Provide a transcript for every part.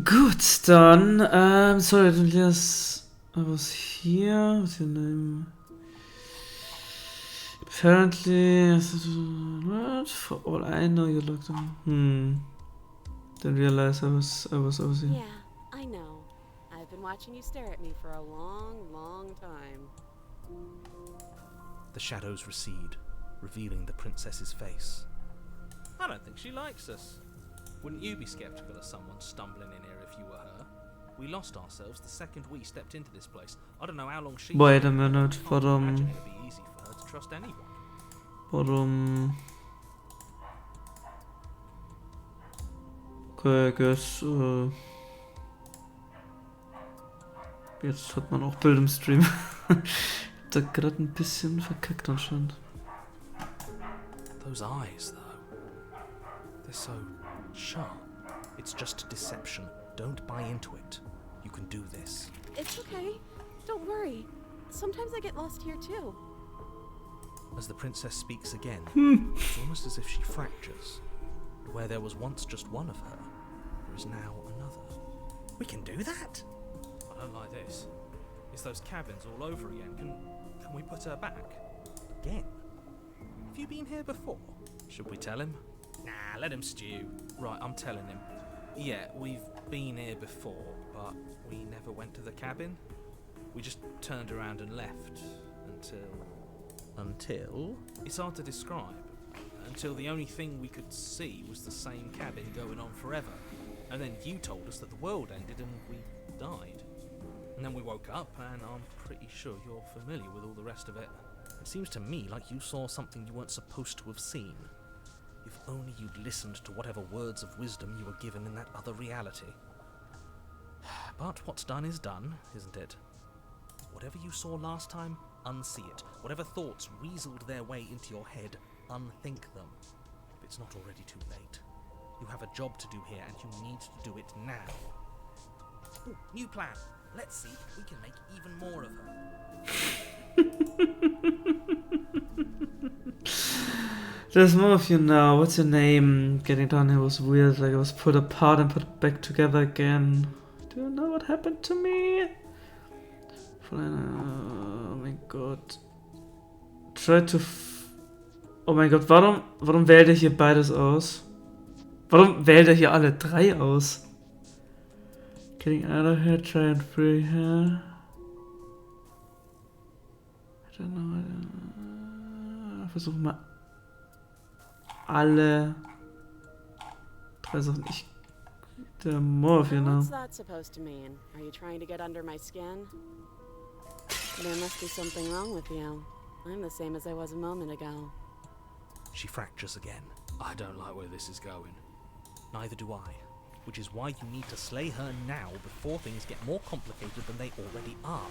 Gut, dann, sorry, I don't guess I was here. What's your name? Apparently, what? For all I know, you looked on. Didn't realize I was here. Yeah, I know. I've been watching you stare at me for a long, long time. The shadows recede, revealing the princess's face. I don't think she likes us. Wouldn't you be skeptical of someone stumbling in here if you were her? We lost ourselves the second we stepped into this place. I don't know how long she's Wait a been here, but I minute, can't imagine it'd be easy for her to trust anyone. Okay, I guess, jetzt hat man auch Bild im Stream. Hab da gerade ein bisschen verkackt anscheinend. Those eyes, though. They're so sharp. It's just deception. Don't buy into it. You can do this. It's okay. Don't worry. Sometimes I get lost here too. As the princess speaks again, it's almost as if she fractures. Where there was once just one of her, there is now another. We can do that? I don't like this. It's those cabins all over again. Can we put her back? Again? Have you been here before? Should we tell him? Nah, let him stew. Right, I'm telling him. Yeah, we've been here before, but we never went to the cabin. We just turned around and left until? It's hard to describe. Until the only thing we could see was the same cabin going on forever. And then you told us that the world ended and we died. And then we woke up, and I'm pretty sure you're familiar with all the rest of it. It seems to me like you saw something you weren't supposed to have seen. If only you'd listened to whatever words of wisdom you were given in that other reality. But what's done is done, isn't it? Whatever you saw last time, unsee it. Whatever thoughts weaseled their way into your head, unthink them. If it's not already too late. You have a job to do here, and you need to do it now. Ooh, new plan. Let's see if we can make even more of her. There's more of you now. What's your name? Getting down here was weird. Like I was put apart and put back together again. Do you know what happened to me? Oh mein Gott. Try to... Oh mein Gott, warum wählt er hier beides aus? Warum wählt er hier alle drei aus? Getting out of here, try and free her. I don't know. Versuchen mal alle drei Sachen. Der Morph, you know. What's that supposed to mean? Are you trying to get under my skin? There must be something wrong with you. I'm the same as I was a moment ago. She fractures again. I don't like where this is going. Neither do I. Which is why you need to slay her now before things get more complicated than they already are.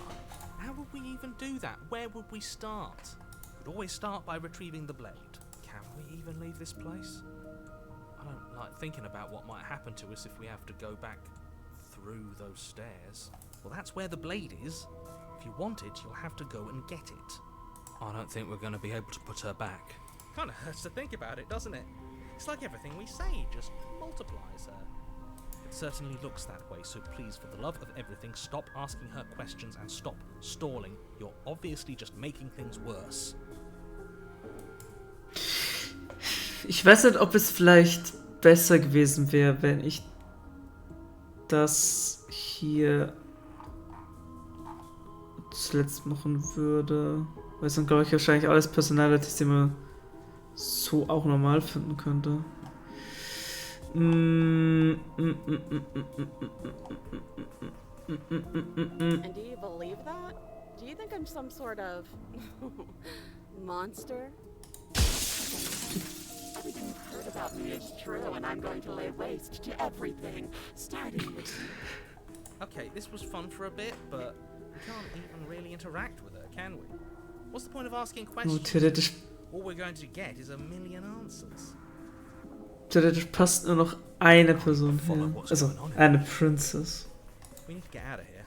How would we even do that? Where would we start? We'd always start by retrieving the blade. Can we even leave this place? I don't like thinking about what might happen to us if we have to go back through those stairs. Well, that's where the blade is. If you want it, you'll have to go and get it. I don't think we're going to be able to put her back. Kind of hurts to think about it, doesn't it? It's like everything we say just multiplies her. It certainly looks that way, so please, for the love of everything, stop asking her questions and stop stalling. You're obviously just making things worse. Ich weiß nicht, ob es vielleicht besser gewesen wäre, wenn ich das hier zuletzt machen würde. Weil es dann, glaube ich, wahrscheinlich alles Personalities, die man so auch normal finden könnte. And do you believe that? Do you think I'm some sort of monster? Everything you've heard about me is true, and I'm going to lay waste to everything, starting with you. Okay, this was fun for a bit, but we can't even really interact with her, can we? What's the point of asking questions? All we're going to get is a million answers. Theoretisch passt nur noch eine Person her. Also, eine Princess. We need to get out of here.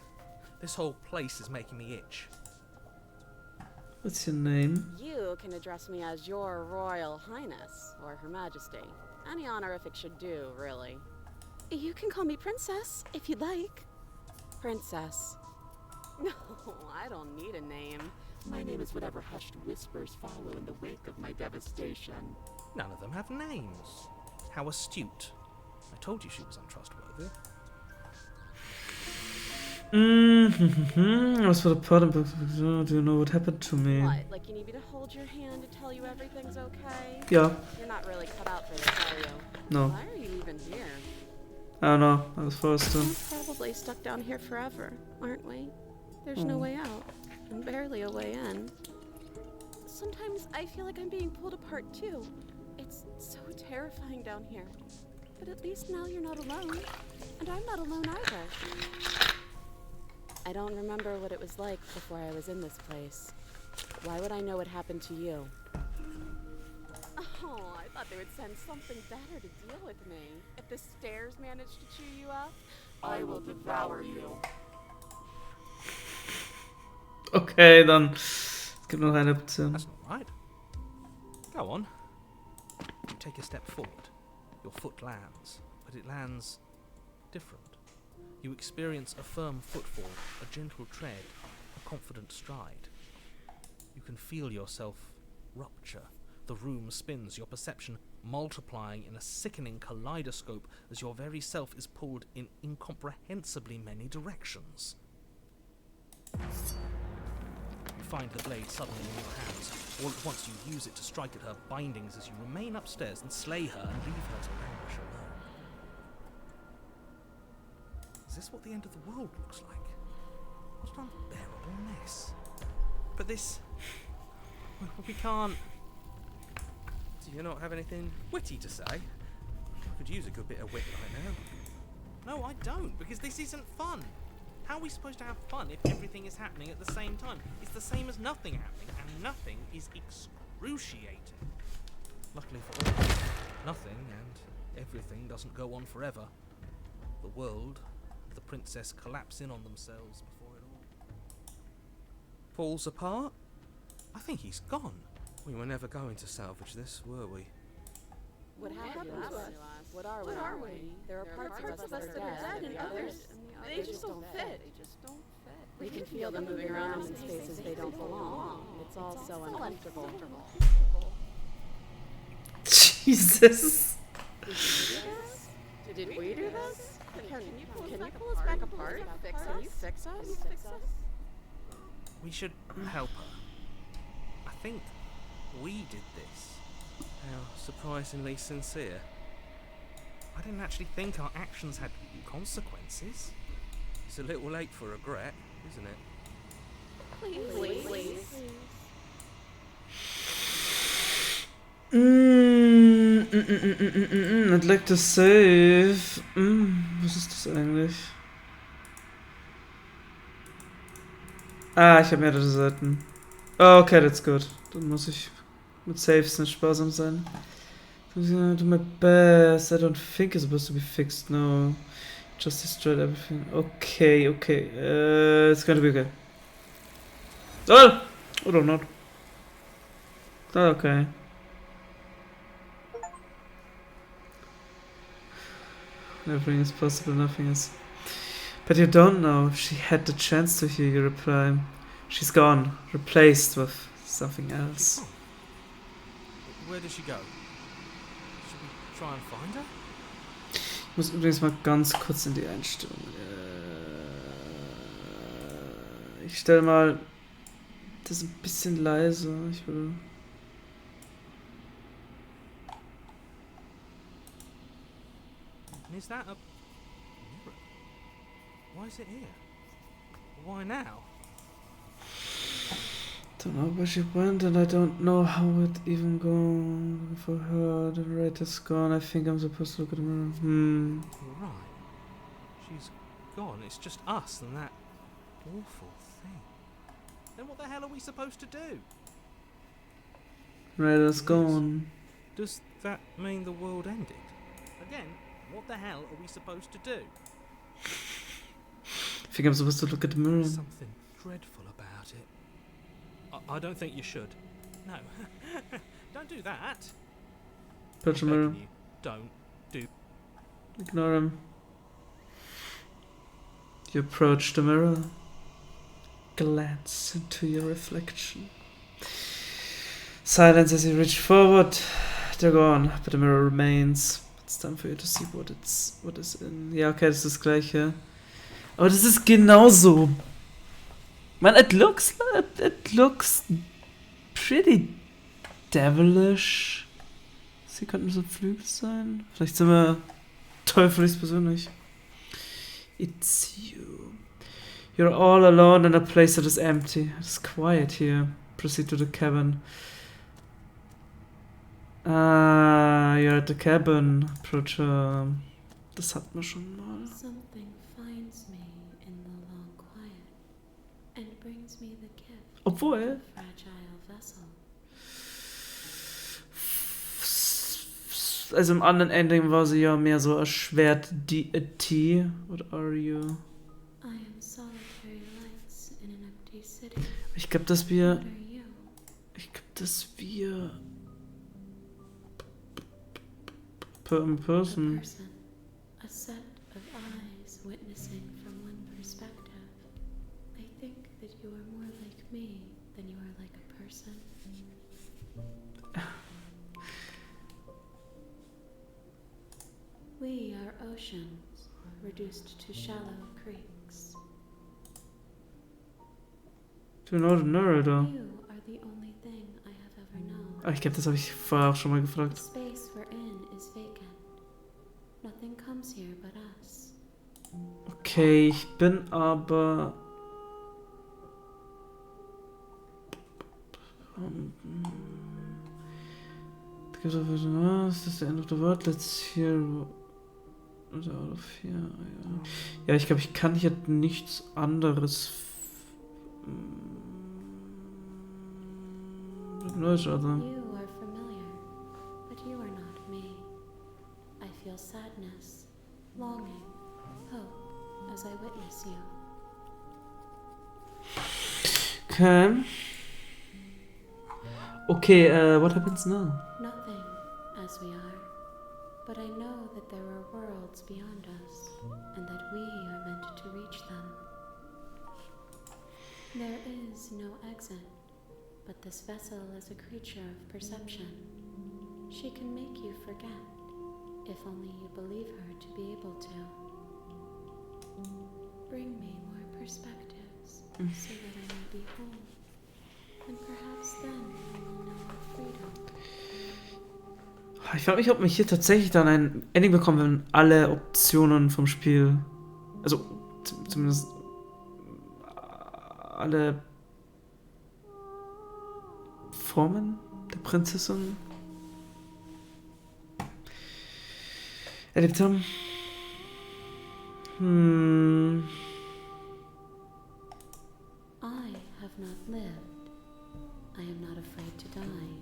This whole place is making me itch. What's your name? You can address me as Your Royal Highness, or Her Majesty. Any honorific should do, really. You can call me Princess, if you'd like. Princess. No, I don't need a name. My name is whatever hushed whispers follow in the wake of my devastation. None of them have names. How astute. I told you she was untrustworthy. As for the part of do you know what happened to me? What, like you need me to hold your hand to tell you everything's okay? Yeah, You're not really cut out for this, are you? no. Why are you even here? I don't know, I was forced to. We're probably stuck down here forever, aren't we? There's no way out, and barely a way in. Sometimes I feel like I'm being pulled apart too. It's so terrifying down here. But at least now you're not alone. And I'm not alone either. I don't remember what it was like before I was in this place. Why would I know what happened to you? Oh, I thought they would send something better to deal with me. If the stairs managed to chew you up, I will devour you. Okay, dann. Es gibt noch eine Option. That's not right. Go on. You take a step forward. Your foot lands, but it lands different. You experience a firm footfall, a gentle tread, a confident stride. You can feel yourself rupture. The room spins, your perception multiplying in a sickening kaleidoscope as your very self is pulled in incomprehensibly many directions. You find the blade suddenly in your hands. All at once you use it to strike at her bindings as you remain upstairs and slay her and leave her to languish alone. Is this what the end of the world looks like? What an unbearable mess. But this... we can't... Do you not have anything witty to say? I could use a good bit of wit right now. No, I don't, because this isn't fun. How are we supposed to have fun if everything is happening at the same time? It's the same as nothing happening, and nothing is excruciating. Luckily for all, nothing and everything doesn't go on forever. The world and the princess collapse in on themselves before it all falls apart. I think he's gone. We were never going to salvage this, were we? what happened to us? What are we? There are parts of us that are dead, and others, they just don't fit. We can feel them moving around in spaces they don't belong. It's all so uncomfortable. Jesus. Did we do this? Can you pull us back apart? Can you fix us? We should help her. I think we did this. How surprisingly sincere. I didn't actually think our actions had consequences. It's a little late for regret, isn't it? Please. I'd like to save. Was ist das eigentlich? Ah, ich habe mehrere Seiten. Oh, okay, that's good. Dann muss ich mit Saves nicht sparsam sein. Do my best. I don't think it's supposed to be fixed. No. Just destroyed everything. Okay. It's gonna be okay. Oh! Or not. Okay. Everything is possible, nothing is. But you don't know if she had the chance to hear your reply. She's gone, replaced with something else. Where did she go? Should we try and find her? Ich muss übrigens mal ganz kurz in die Einstellungen. Ich stelle mal das ein bisschen leiser. Ich will. Is that a mirror? Why is it here? Why now? Don't know where she went, and I don't know how it even gone. Looking for her, the writer's gone. I think I'm supposed to look at the mirror. You're right. She's gone. It's just us and that awful thing. Then what the hell are we supposed to do? Writer's gone. Does that mean the world ended? Again, what the hell are we supposed to do? I think I'm supposed to look at the mirror. There's something dreadful about it. I don't think you should. No. Don't do that. Touch the I'm mirror. begging you, don't do. Ignore him. You approach the mirror. Glance into your reflection. Silence as you reach forward. They're gone, but the mirror remains. It's time for you to see what is in. Ja, okay, das ist das gleiche. Aber das ist genauso. Man, it looks pretty devilish. Sie könnten so Flügel sein. Vielleicht sind wir teuflisch persönlich. It's you. You're all alone in a place that is empty. It's quiet here. Proceed to the cabin. You're at the cabin. Approach das hatten wir schon mal. Something finds me in the long quiet and brings me the gift Obwohl. of a fragile vessel. Also im anderen Ending war sie ja mehr so erschwert Deity. What are you? I am solitary lights in an empty city. Ich glaube, dass What wir. are you? Ich glaube, dass wir. Per person. A person. A set of eyes witnessing from one perspective. I think that you are more like me than you are like a person. We are oceans, reduced to shallow creeks. Du bist Nerd, oder? You are the only thing I have ever known. Ah, ich glaube, das habe ich vorher auch schon mal The gefragt. space we're in is vacant. Nothing comes here but us. Okay, ich bin aber. Das ist der End of the World. Let's hear. Oder out of here. Ja, ich glaube, ich kann hier nichts anderes. Neues, also. You are familiar, but you are not me. I feel sadness, longing, hope as I witness you. Okay. Okay, what happens now? Nothing as we are, but I know that there are worlds beyond us, and that we are meant to reach them. There is no exit, but this vessel is a creature of perception. She can make you forget, if only you believe her to be able to. Bring me more perspectives, so that I may be whole, and perhaps then I will know our freedom. Ich frage mich, ob wir hier tatsächlich dann ein Ending bekommen, wenn alle Optionen vom Spiel. Also, zumindest. Alle Formen der Prinzessin erlebt haben. I have not lived. I am not afraid to die.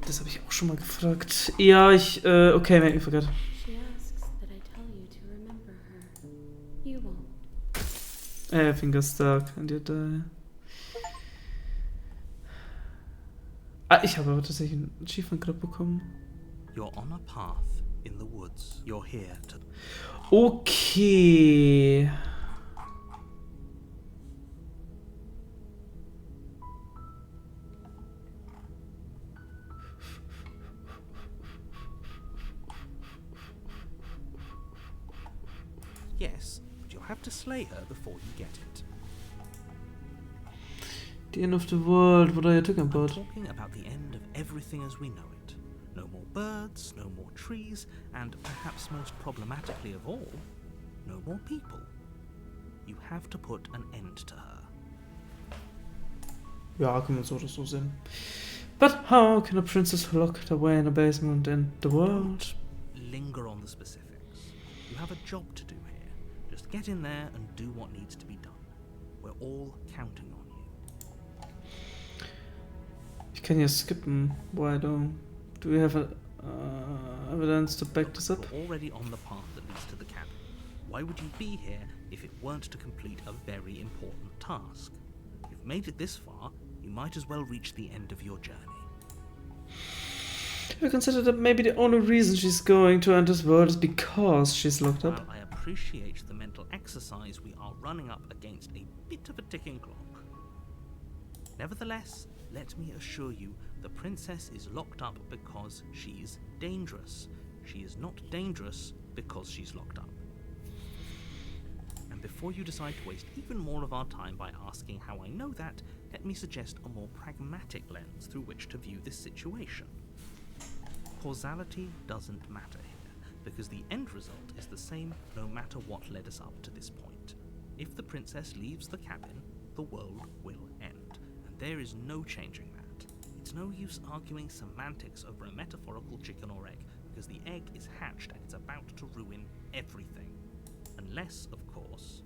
Das habe ich auch schon mal gefragt. Ja, okay, make me forget. She asks that I tell you to remember her. You won't. Fingers stuck and you die. Ah, ich habe aber tatsächlich ein Achievement gerade bekommen. You're on a path in the woods. You're here to... Okay. Yes, but you'll have to slay her before you get it. The end of the world, what are you talking I'm about? talking about the end of everything as we know it. No more birds, no more trees, and perhaps most problematically of all, no more people. You have to put an end to her. Ja, können wir so oder so sehen. But how can a princess locked away in a basement in the world? Linger on the specifics. You have a job to do here. Just get in there and do what needs to be done. We're all counting on you. Ich kann hier skippen. Why don't? Do we have evidence to back this up? You're already on the path that leads to the cabin. Why would you be here if it weren't to complete a very important task? You've made it this far, you might as well reach the end of your journey. I consider that maybe the only reason she's going to end this world is because she's locked up. While I appreciate the mental exercise, we are running up against a bit of a ticking clock. Nevertheless, let me assure you, the princess is locked up because she's dangerous. She is not dangerous because she's locked up. And before you decide to waste even more of our time by asking how I know that, let me suggest a more pragmatic lens through which to view this situation. Causality doesn't matter here, because the end result is the same no matter what led us up to this point. If the princess leaves the cabin, the world will end, and there is no changing that. It's no use arguing semantics over a metaphorical chicken or egg, because the egg is hatched and it's about to ruin everything. Unless, of course,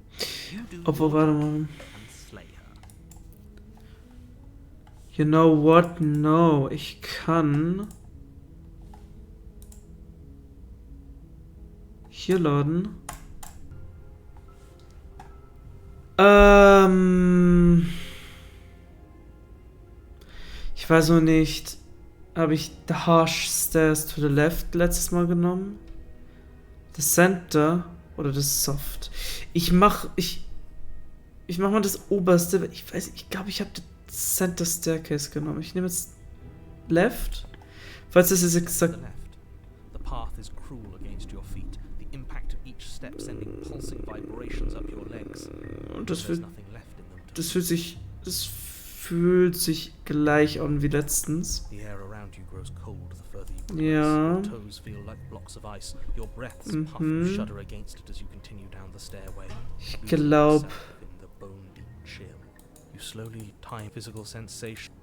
you do Obwohl, warte mal. and slay her. You know what? No, ich kann hier laden. Ich weiß noch nicht. Habe ich the harsh stairs to the left letztes Mal genommen? The center oder das soft? Ich mach mal das oberste. Ich weiß, ich glaube, ich habe die center staircase genommen. Ich nehme jetzt left. Falls das jetzt To the exakt. left. The path is cruel against your feet, the impact of each step sending pulsing vibrations up your legs. Und das There's fühlt, nothing left in them to das fühlt sich gleich an wie letztens. The air around you grows cold the further you progress. Ja. Your toes feel like blocks of ice. Your breaths puff and shudder against it as you continue down the stairway. Ich losing glaub, yourself in the bone-deep chill. You slowly tie physical sensation,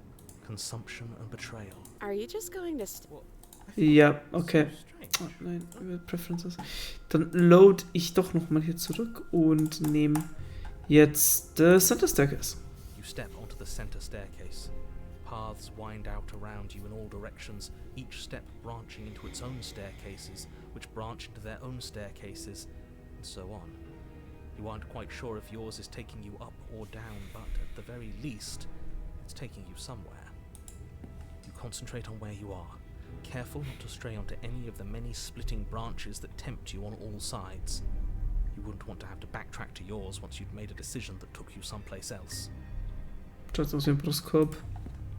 consumption and betrayal. Are you just going to... ja, okay. So Oh, strange. nein, über Preferences. Dann load ich doch nochmal hier zurück und nehme jetzt Center Staircase. You step onto the center staircase. Paths wind out around you in all directions, each step branching into its own staircases, which branch into their own staircases, and so on. You aren't quite sure if yours is taking you up or down, but at the very least, it's taking you somewhere. You concentrate on where you are, careful not to stray onto any of the many splitting branches that tempt you on all sides. You wouldn't want to have to backtrack to yours once you'd made a decision that took you someplace else. Schaut aus wie ein Brustkorb.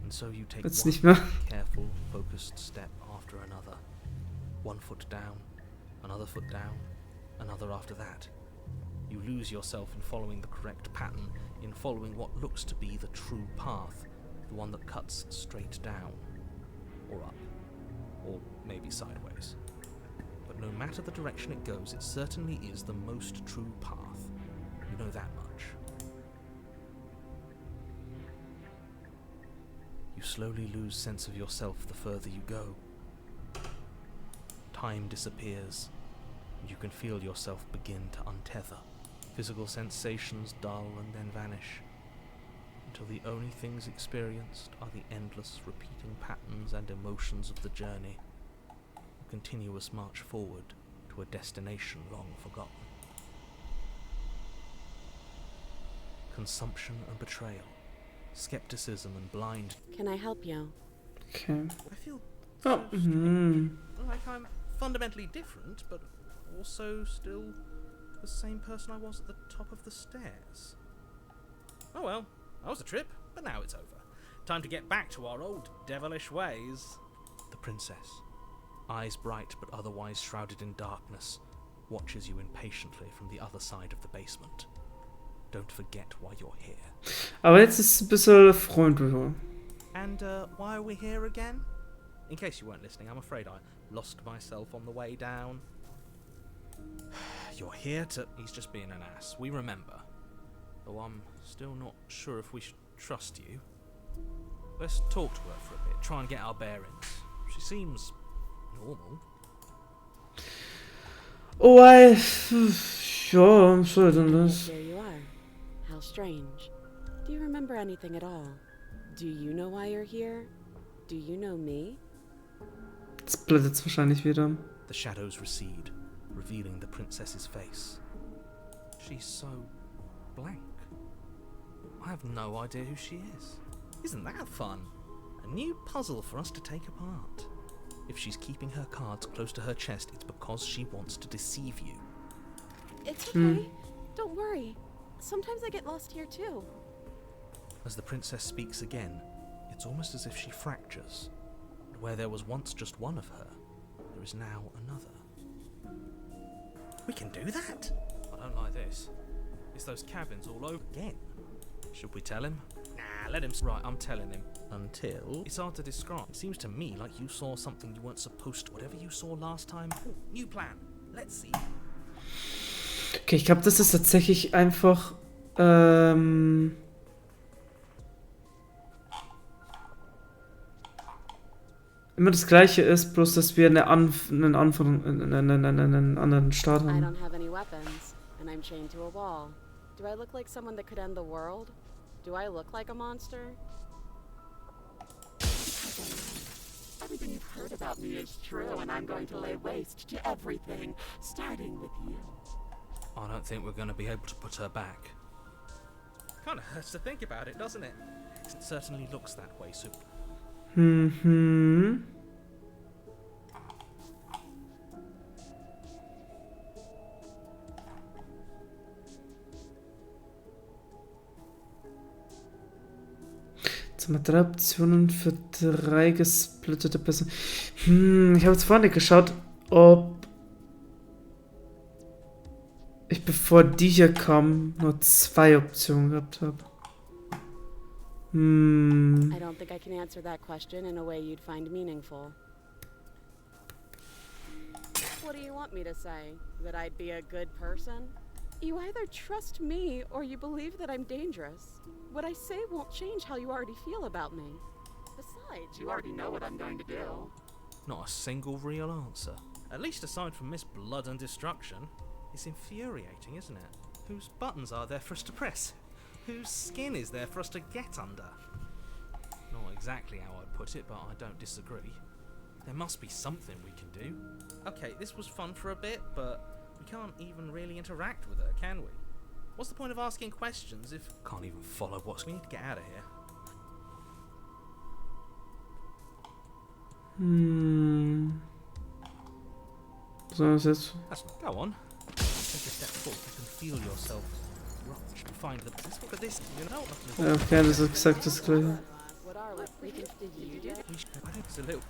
And so you take Jetzt one nicht mehr. careful, focused step after another. One foot down, another foot down, another after that. You lose yourself in following the correct pattern, in following what looks to be the true path, the one that cuts straight down, or up, or maybe sideways. But no matter the direction it goes, it certainly is the most true path. You know that much. You slowly lose sense of yourself the further you go. Time disappears, and you can feel yourself begin to untether. Physical sensations dull and then vanish, until the only things experienced are the endless repeating patterns and emotions of the journey, a continuous march forward to a destination long forgotten. Consumption and betrayal, skepticism and blind. Can I help you? Okay. I feel Oh, so strange. Like I'm fundamentally different, but also still the same person I was at the top of the stairs. Oh well, that was a trip, but now it's over. Time to get back to our old devilish ways. The princess, eyes bright but otherwise shrouded in darkness, watches you impatiently from the other side of the basement. Don't forget why you're here. Aber jetzt ist es ein bisschen freundlicher. And why are we here again? In case you weren't listening, I'm afraid I lost myself on the way down. You're here to... He's just being an ass. We remember. Though I'm still not sure if we should trust you. Let's talk to her for a bit, try and get our bearings. She seems normal. Oh, ja, I'm sorry, dann das. There you are. How strange. Do you remember anything at all? Do you know why you're here? Do you know me? Jetzt blättert's wahrscheinlich wieder. The shadows recede, revealing the princess's face. She's so blank. I have no idea who she is. Isn't that fun? A new puzzle for us to take apart. If she's keeping her cards close to her chest, it's because she wants to deceive you. It's okay. Don't worry. Sometimes I get lost here too. As the princess speaks again, it's almost as if she fractures. And where there was once just one of her, there is now another. We can do that? I don't like this. It's those cabins all over again. Should we tell him? Nah, let him. Right, I'm telling him. Until... It's hard to describe. It seems to me like you saw something you weren't supposed to. Whatever you saw last time. Ooh, new plan. Let's see. Okay, ich glaube, das ist tatsächlich einfach immer das gleiche ist, bloß dass wir einen anderen Start I haben. don't have any weapons, and I'm chained to a wall. Do I look like someone that could end the world? Do I look like a monster? Everything you've heard about me is true, and I'm going to lay waste to everything, starting with you. I don't think we're going to be able to put her back. Kind of hurts to think about it, doesn't it? It certainly looks that way, so... Jetzt haben wir 3 Optionen für 3 gesplittete Personen. Ich habe jetzt vorhin geschaut, ob ich, bevor die hier kam, nur 2 Optionen gehabt habe. I don't think I can answer that question in a way you'd find meaningful. What do you want me to say? That I'd be a good person? You either trust me or you believe that I'm dangerous. What I say won't change how you already feel about me. Besides, You already know what I'm going to do. Not a single real answer. At least aside from Miss Blood and Destruction. It's infuriating, isn't it? Whose buttons are there for us to press? Whose skin is there for us to get under? Not exactly how I'd put it, but I don't disagree. There must be something we can do. Okay, this was fun for a bit, but we can't even really interact with her, can we? What's the point of asking questions if... Can't even follow what's... We need to get out of here. So ist jetzt. Go on. Take a step forward. You can feel yourself rush to find the... Look at this, you know? Ja, okay, das ist exakt das gleiche. what are we? Did you do? We should... I think it's a little...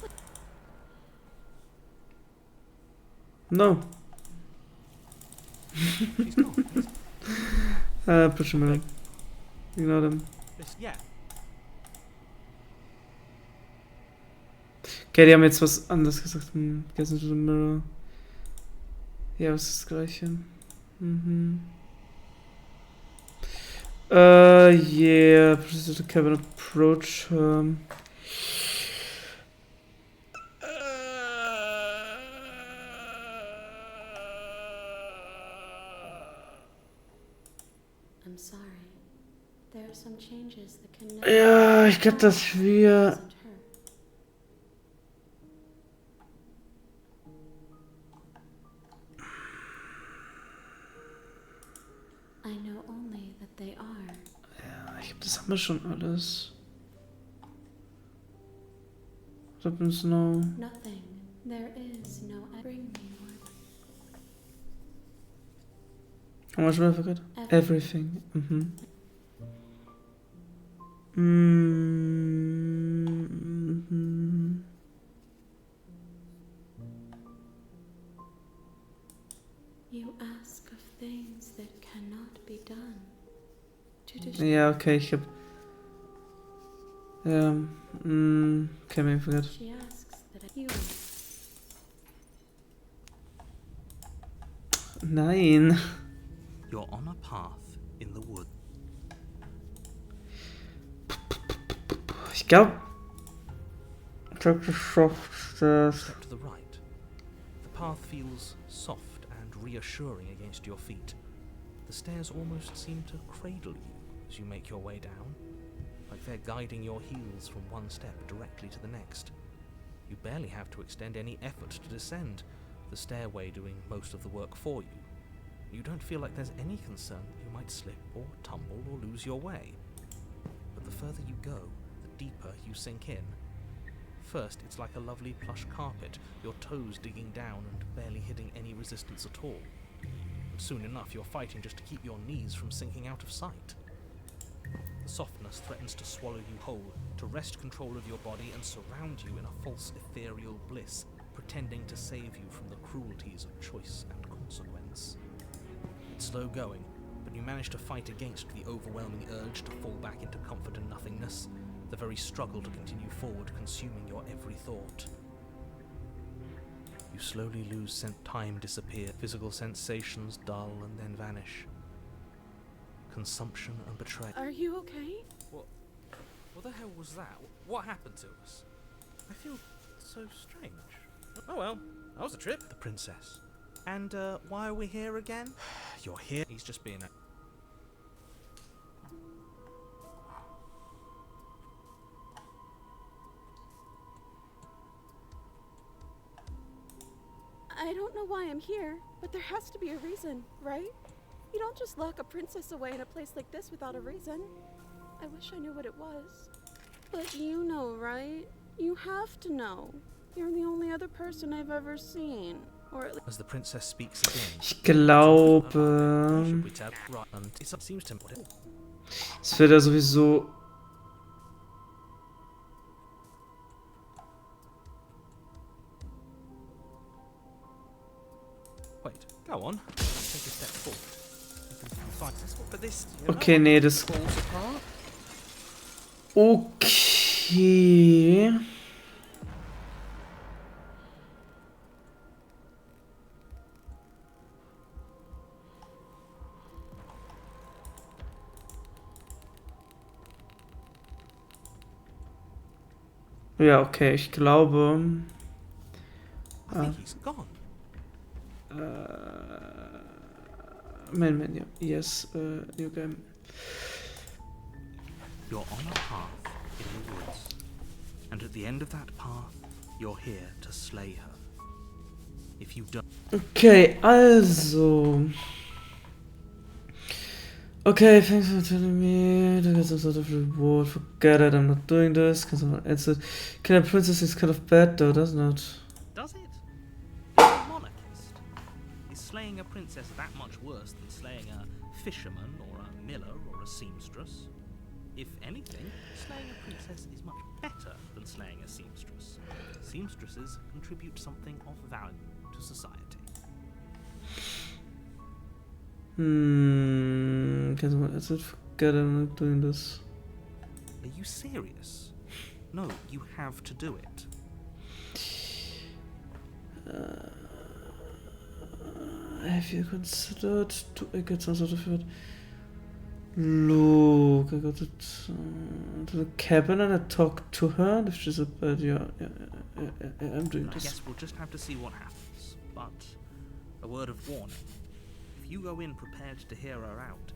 No. She's gone. Push him in. Ignore them. Yeah. Okay, die haben jetzt was anderes gesagt. Guess into the mirror. Ja, was ist das gleiche? Yeah, proceed to the cabin, approach her. I'm sorry. There are some changes that can never Ja, ich glaube, dass wir... isn't her. I know only that they are. Ja, ich glaube, das haben wir schon alles. What happens now? Nothing. There is no bring me one. How much have I forgot? Everything. You ask of things that cannot be done. To destroy. Ja, okay, ich hab... Ja, okay, maybe forgot. She asks that you. Nein. You're on a path in the wood. Ich glaube... das ist... Step to the right. The path feels soft and reassuring against your feet. The stairs almost seem to cradle you as you make your way down, like they're guiding your heels from one step directly to the next. You barely have to extend any effort to descend, the stairway doing most of the work for you. You don't feel like there's any concern that you might slip or tumble or lose your way. But the further you go, the deeper you sink in. First, it's like a lovely plush carpet, your toes digging down and barely hitting any resistance at all. and soon enough you're fighting just to keep your knees from sinking out of sight. The softness threatens to swallow you whole, to wrest control of your body and surround you in a false ethereal bliss, pretending to save you from the cruelties of choice and consequence. It's slow going, but you manage to fight against the overwhelming urge to fall back into comfort and nothingness, the very struggle to continue forward consuming your every thought. You slowly lose time disappear, physical sensations dull and then vanish. Consumption and betrayal. Are you okay? What the hell was that? What happened to us? I feel so strange. Oh well, that was a trip. The princess. And why are we here again? You're here. He's just being a... I don't know why I'm here, but there has to be a reason, right? You don't just lock a princess away in a place like this without a reason. I wish I knew what it was. But you know, right? You have to know. You're the only other person I've ever seen. Or at least... As the princess speaks again. Ich glaube, es wird ja sowieso. Wait, go on. Take a step forward. But this, Okay, nee, das. falls apart. Okay. Ja, okay, ich glaube. I think he's gone. Main menu. Yes, new game. You're on a path in the woods, and at the end of that path, you're here to slay her. If you don't... Okay, also. Okay, thanks for telling me. There is some sort of reward. Forget it, I'm not doing this. Can someone answer? Killing a princess is kind of bad though, doesn't it? Does it? You're a monarchist. Is slaying a princess that much worse than slaying a fisherman or a miller or a seamstress? If anything, slaying a princess is much better than slaying a seamstress. Seamstresses contribute something of value to society. Can someone answer? Forget it, I'm not doing this. Are you serious? No, you have to do it. Have you considered to get some sort of... Look, I got it to the cabin and I talked to her. If she's a bad, yeah, I'm doing I this. guess we'll just have to see what happens. But a word of warning. If you go in prepared to hear her out,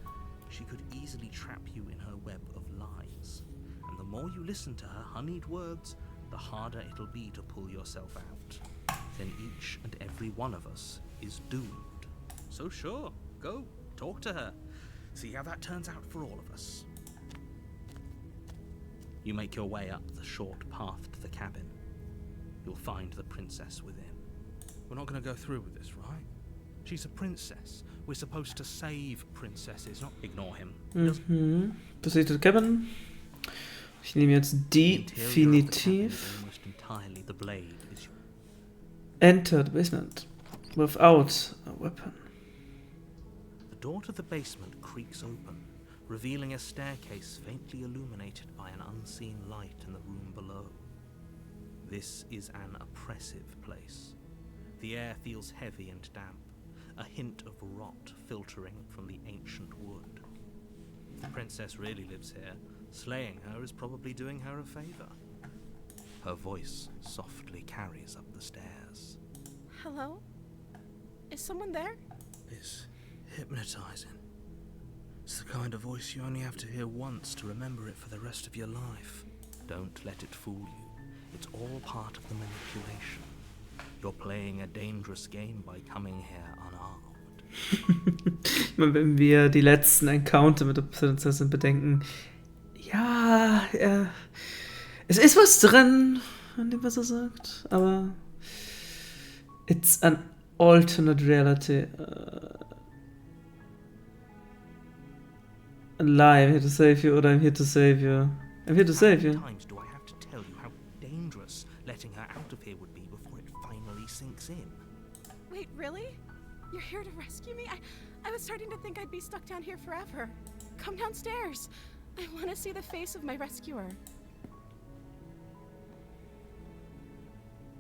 she could easily trap you in her web of lies. And the more you listen to her honeyed words, the harder it'll be to pull yourself out. Then each and every one of us is doomed. So sure, go, talk to her. See how that turns out for all of us. You make your way up the short path to the cabin. You'll find the princess within. We're not going to go through with this, right? She's a princess. We're supposed to save princesses, not ignore him. Proceed to the cabin. Ich nehme jetzt definitiv. Almost entirely the blade is Enter the basement without a weapon. The door to the basement creaks open, revealing a staircase faintly illuminated by an unseen light in the room below. This is an oppressive place. The air feels heavy and damp, a hint of rot filtering from the ancient wood. If the princess really lives here, slaying her is probably doing her a favor. Her voice softly carries up the stairs. Hello? Is someone there? It's hypnotizing. It's the kind of voice you only have to hear once to remember it for the rest of your life. Don't let it fool you. It's all part of the manipulation. You're playing a dangerous game by coming here unarmed. Wenn wir die letzten Encounter mit der Prinzessin bedenken, ja, es ist was drin, an dem, was er sagt, aber it's an alternate reality. lie, I'm here to save you, oder I'm here to save you. I'm here to save How you. many times do I have to tell you how dangerous letting her out of here would be before it finally sinks in? Wait, really? You're here to rescue me? I was starting to think I'd be stuck down here forever. Come downstairs. I want to see the face of my rescuer.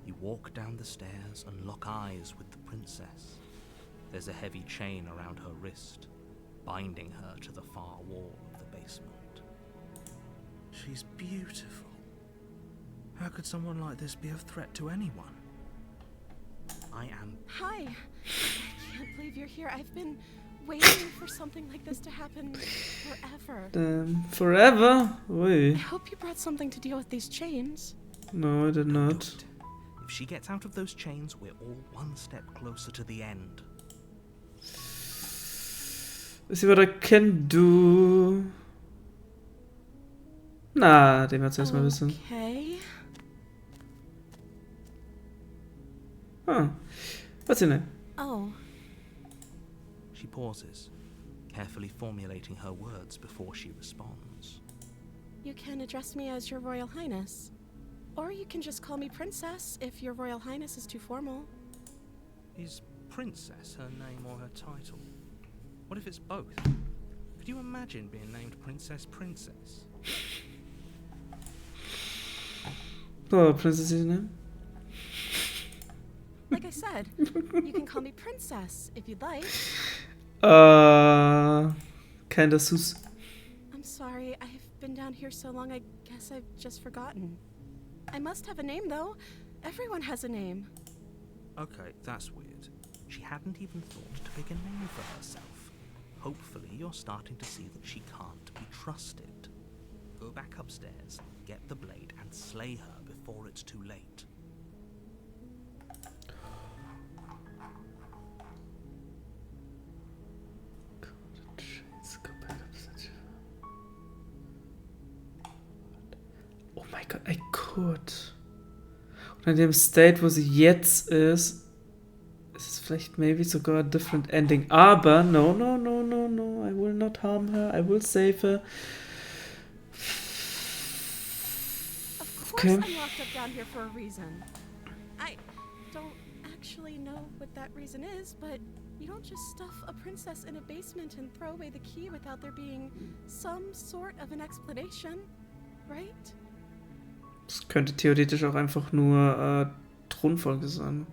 You walk down the stairs and lock eyes with the princess. There's a heavy chain around her wrist, binding her to the far wall of the basement. She's beautiful. How could someone like this be a threat to anyone? I am. Hi. I can't believe you're here. I've been waiting for something like this to happen forever. Forever? I Ui. hope you brought something to deal with these chains. No, I did not. Good. If she gets out of those chains, we're all one step closer to the end. Let's see what I can do. Na, den wir zuerst mal wissen. Okay. Huh. What's your name? Oh, She pauses, carefully formulating her words before she responds. you can address me as Your Royal Highness. Or you can just call me Princess if Your Royal Highness is too formal. Is Princess her name or her title? What if it's both? Could you imagine being named Princess Princess? Oh, Princess is your name? Like I said, you can call me Princess if you'd like. Kinda sus. I'm sorry, I've been down here so long I guess I've just forgotten. I must have a name though. Everyone has a name. Okay, that's weird. She hadn't even thought to pick a name for herself. Hopefully you're starting to see that she can't be trusted. Go back upstairs, get the blade, and slay her before it's too late. Oh mein Gott, I could. Und in dem State, wo sie jetzt ist es vielleicht maybe sogar a different ending. Aber, no, I will not harm her, I will save her. Of course Okay. I'm locked up down here for a reason. I don't actually know what that reason is, but you don't just stuff a princess in a basement and throw away the key without there being some sort of an explanation, right? Das könnte theoretisch auch einfach nur Thronfolge sein.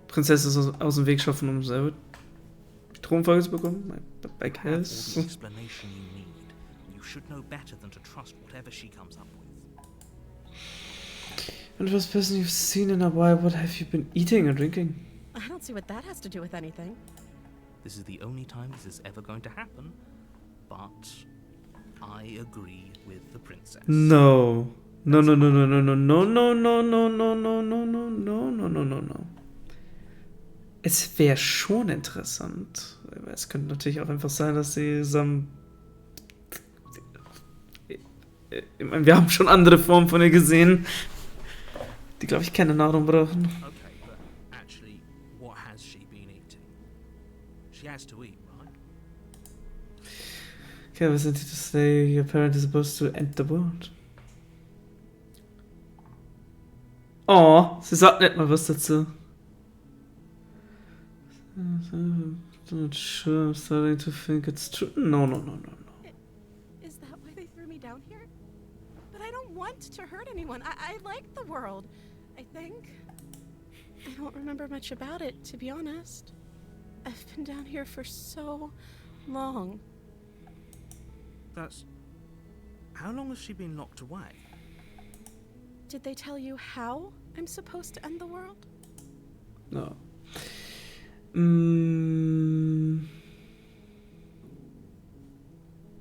Prinzessin aus dem Weg schaffen, um selber die Thronfolge zu bekommen. I Have all guess. the explanation you need. You should know better than to trust whatever she comes up with. And first person you've seen in a while, what have you been eating and drinking? I don't see what that has to do with anything. This is the only time this is ever going to happen, but I agree with the princess. No. No. Es wäre schon interessant. Aber es könnte natürlich auch einfach sein, dass sie zusammen. Ich meine, wir haben schon andere Formen von ihr gesehen, die, glaube ich, keine Nahrung brauchen. Okay, but actually, what has she been eating? She has to eat, right? Okay, was sind die to say? Your parent is supposed to end the world. Oh, sie sagt nicht mal was dazu. Not sure, I'm starting to think it's true. No. Is that why they threw me down here? But I don't want to hurt anyone. I like the world, I think. I don't remember much about it, to be honest. I've been down here for so long. That's... How long has she been locked away? Did they tell you how I'm supposed to end the world? No.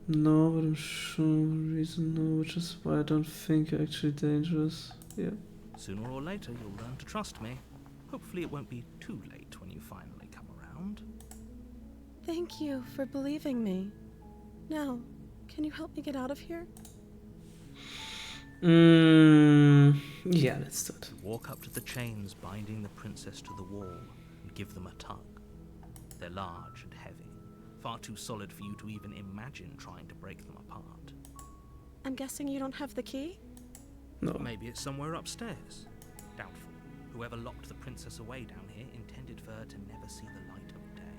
No, but I'm sure the reason no, which is why I don't think you're actually dangerous. Yeah. Sooner or later, you'll learn to trust me. Hopefully it won't be too late when you finally come around. Thank you for believing me. Now, can you help me get out of here? Yeah, let's do it. Walk up to the chains binding the princess to the wall and give them a tug. They're large and heavy, far too solid for you to even imagine trying to break them apart. I'm guessing you don't have the key? No. Maybe it's somewhere upstairs. Doubtful. Whoever locked the princess away down here intended for her to never see the light of day.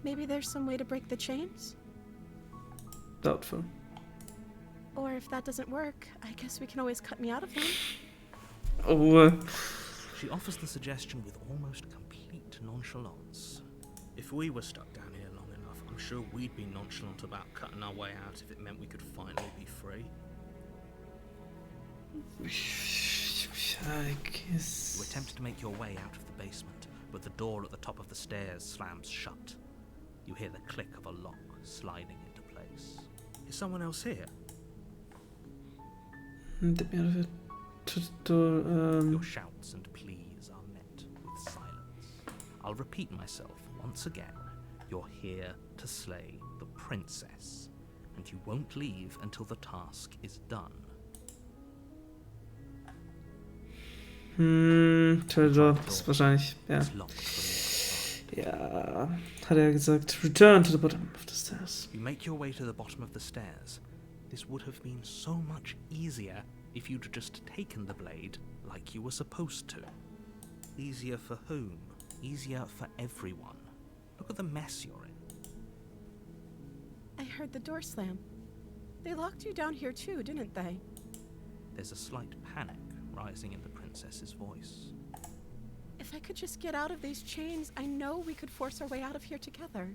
Maybe there's some way to break the chains? Doubtful. Or if that doesn't work, I guess we can always cut me out of them. Oh, She offers the suggestion with almost complete nonchalance. If we were stuck down here long enough, I'm sure we'd be nonchalant about cutting our way out if it meant we could finally be free. I guess. You attempt to make your way out of the basement, but the door at the top of the stairs slams shut. You hear the click of a lock sliding into place. Is someone else here? Get me out of here. To the door. Your shouts and pleas are met with silence. I'll repeat myself once again. You're here to slay the princess, and you won't leave until the task is done. To the door. Das ist wahrscheinlich, ja. It's locked from the outside. Ja, hat er gesagt. Return to the bottom of the stairs. You make your way to the bottom of the stairs. This would have been so much easier if you'd just taken the blade like you were supposed to. Easier for whom? Easier for everyone. Look at the mess you're in. I heard the door slam. They locked you down here too, didn't they? There's a slight panic rising in the princess's voice. If I could just get out of these chains, I know we could force our way out of here together.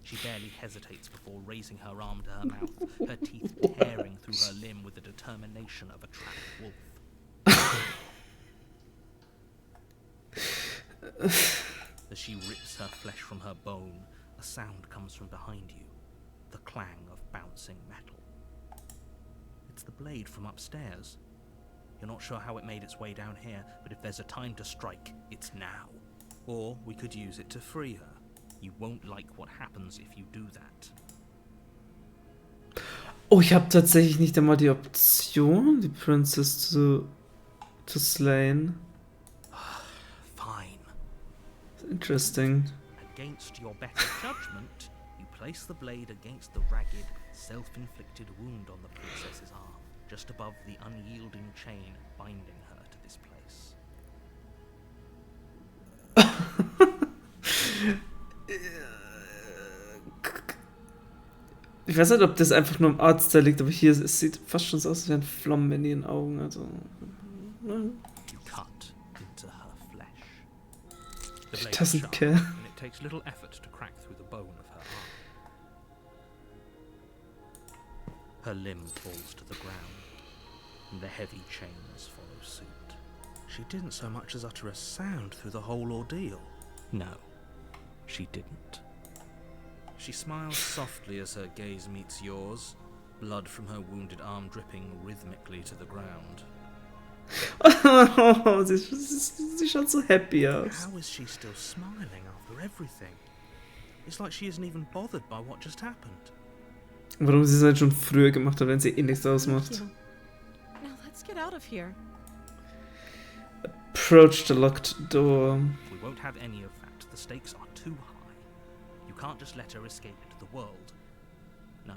She barely hesitates before raising her arm to her mouth, her teeth tearing through her limb with the determination of a trapped wolf. As she rips her flesh from her bone, a sound comes from behind you, the clang of bouncing metal. It's the blade from upstairs. You're not sure how it made its way down here, but if there's a time to strike, it's now. Or we could use it to free her. You won't like what happens if you do that. Oh, ich habe tatsächlich nicht einmal die Option, die Princess zu slayen. Fine. Interesting. Against your better judgment, you place the blade against the ragged, self-inflicted wound on the princess's arm, just above the unyielding chain binding her to this place. Ich weiß nicht, ob das einfach nur im Artstyle liegt, aber hier es sieht fast schon so aus, als wären Flammen in ihren Augen. Also. You cut into her flesh. The She blade is doesn't sharp, care. and it takes little effort to crack through the bone of her arm. Her limb falls to the ground, and the heavy chains follow suit. She didn't so much as utter a sound through the whole ordeal. No, she didn't. She smiles softly as her gaze meets yours, blood from her wounded arm dripping rhythmically to the ground. Oh, sie schaut so happy aus. How is she still smiling after everything? It's like she isn't even bothered by what just happened. Warum sie es halt schon früher gemacht hat, wenn sie eh nichts ausmacht. Thank you. Now let's get out of here. Approach the locked door. We won't have any of that. The stakes are too high. You can't just let her escape into the world. No,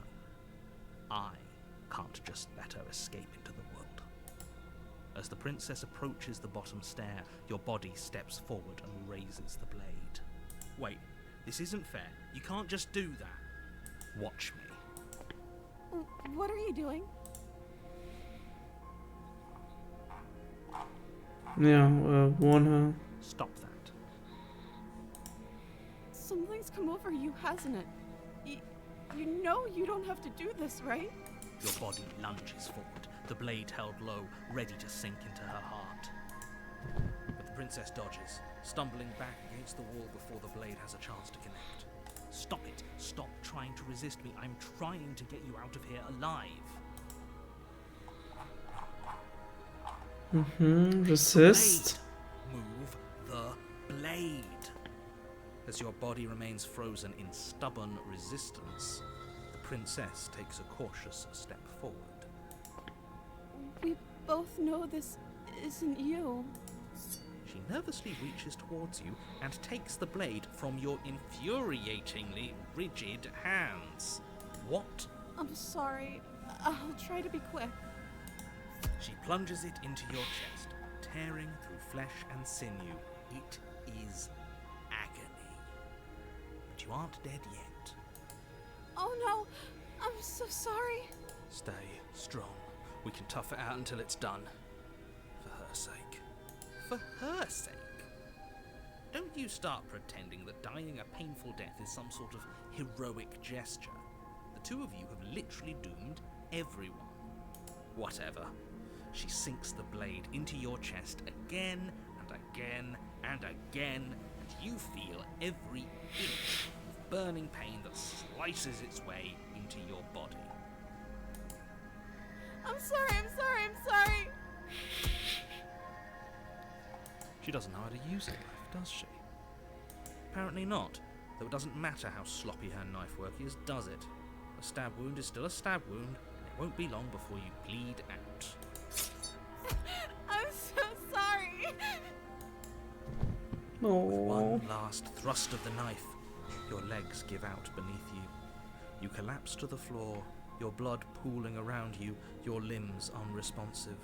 I can't just let her escape into the world. As the princess approaches the bottom stair, your body steps forward and raises the blade. Wait, this isn't fair. You can't just do that. Watch me. What are you doing? Ja, warn her. Stop that. Something's come over you, hasn't it? You know you don't have to do this, right? Your body lunges forward, the blade held low, ready to sink into her heart. But the princess dodges, stumbling back against the wall before the blade has a chance to connect. Stop it! Stop trying to resist me. I'm trying to get you out of here alive. Resist. Move the blade. As your body remains frozen in stubborn resistance, the princess takes a cautious step forward. We both know this isn't you. She nervously reaches towards you and takes the blade from your infuriatingly rigid hands. What? I'm sorry. I'll try to be quick. She plunges it into your chest, tearing through flesh and sinew. It is agony. But you aren't dead yet. Oh no, I'm so sorry. Stay strong. We can tough it out until it's done. For her sake. For her sake? Don't you start pretending that dying a painful death is some sort of heroic gesture. The two of you have literally doomed everyone. Whatever. She sinks the blade into your chest again and again and again, and you feel every inch of burning pain that slices its way into your body. I'm sorry. She doesn't know how to use a knife, does she? Apparently not, though it doesn't matter how sloppy her knife work is, does it? A stab wound is still a stab wound, and it won't be long before you bleed out. I'm so sorry. With Oh. one last thrust of the knife, your legs give out beneath you. You collapse to the floor, your blood pooling around you, your limbs unresponsive.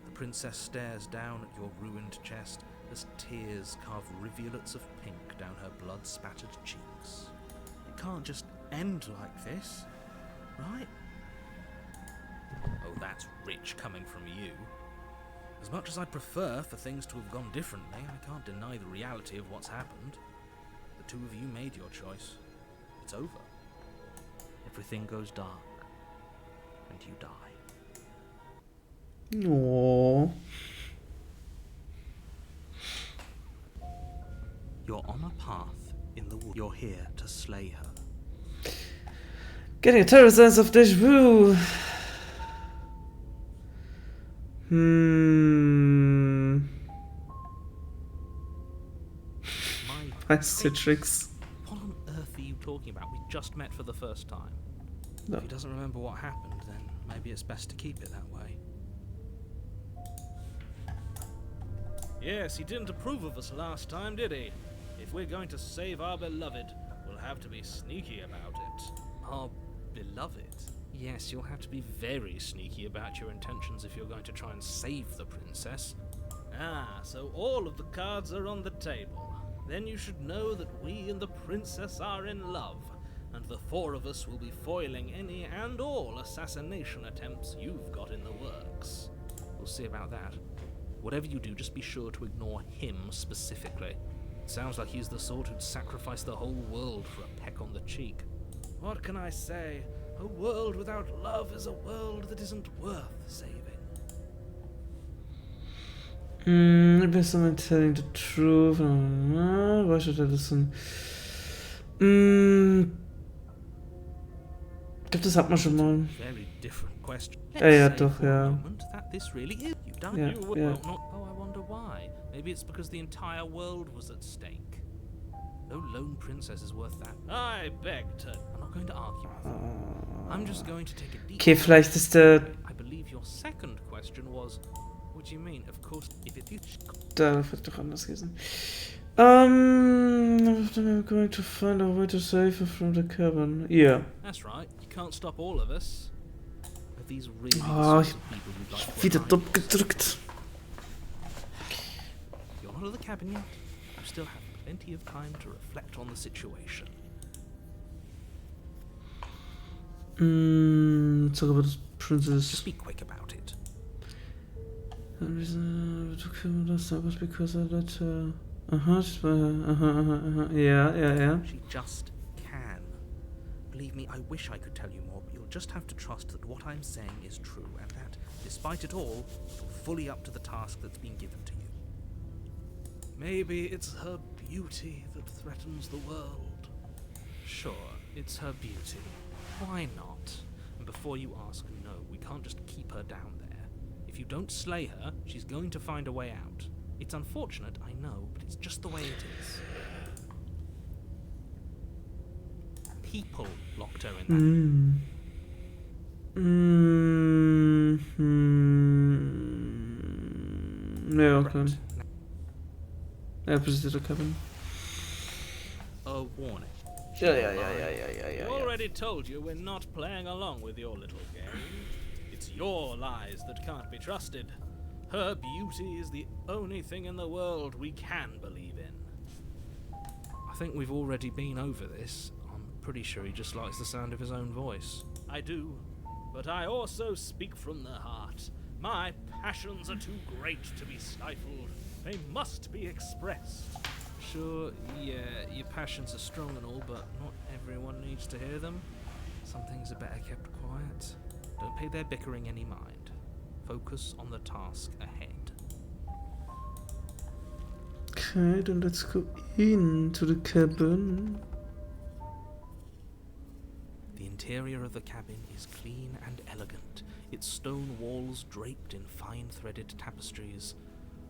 The princess stares down at your ruined chest as tears carve rivulets of pink down her blood-spattered cheeks. It can't just end like this, right? Oh, that's rich coming from you. As much as I'd prefer for things to have gone differently, I can't deny the reality of what's happened. The two of you made your choice. It's over. Everything goes dark, and you die. Oh. You're on a path in the woods. You're here to slay her. Getting a terrible sense of deja vu. My Citrix. What on earth are you talking about? We just met for the first time. No. If he doesn't remember what happened, then maybe it's best to keep it that way. Yes, he didn't approve of us last time, did he? If we're going to save our beloved, we'll have to be sneaky about it. Our beloved? Yes, you'll have to be very sneaky about your intentions if you're going to try and save the princess. Ah, so all of the cards are on the table. Then you should know that we and the princess are in love, and the four of us will be foiling any and all assassination attempts you've got in the works. We'll see about that. Whatever you do, just be sure to ignore him specifically. It sounds like he's the sort who'd sacrifice the whole world for a peck on the cheek. What can I say? A world without love is a world that isn't worth saving. Maybe someone telling the truth. Why should I listen? Ich glaube, das hat man schon mal. Very different question. Ja, Let's say doch, for a ja. moment that this really is. You don't. Yeah, You would yeah. well not. Oh, I wonder why. Maybe it's because the entire world was at stake. No lone princess is worth that. I beg to. I'm not going to argue with you. I'm just going to take a deep. Okay, vielleicht ist der. I believe your second question was, what do you mean? Of course, if it is. Da wird doch anders gewesen. I'm going to find a way to save her from the cabin. Yeah. That's right. You can't stop all of us. Are these really the Oh, sorts of people you'd like to Wieder align dopp with? gedrückt. You're not at the cabin yet. You still have plenty of time to reflect on the situation. Talk about the princess. Just be quick about it. The reason to kill us was because I let her. Yeah. She just can. Believe me, I wish I could tell you more, but you'll just have to trust that what I'm saying is true, and that, despite it all, you're fully up to the task that's been given to you. Maybe it's her beauty that threatens the world. Sure, it's her beauty. Why not? And before you ask, no, we can't just keep her down there. If you don't slay her, she's going to find a way out. It's unfortunate, I know, but it's just the way it is. People locked her in that. Ja, okay. Right. Opposite the cabin. A warning. Yeah. We already told you we're not playing along with your little game. It's your lies that can't be trusted. Her beauty is the only thing in the world we can believe in. I think we've already been over this. I'm pretty sure he just likes the sound of his own voice. I do, but I also speak from the heart. My passions are too great to be stifled. They must be expressed. Sure, yeah, your passions are strong and all, but not everyone needs to hear them. Some things are better kept quiet. Don't pay their bickering any mind. Focus on the task ahead. Okay, then let's go into the cabin. The interior of the cabin is clean and elegant, its stone walls draped in fine threaded tapestries,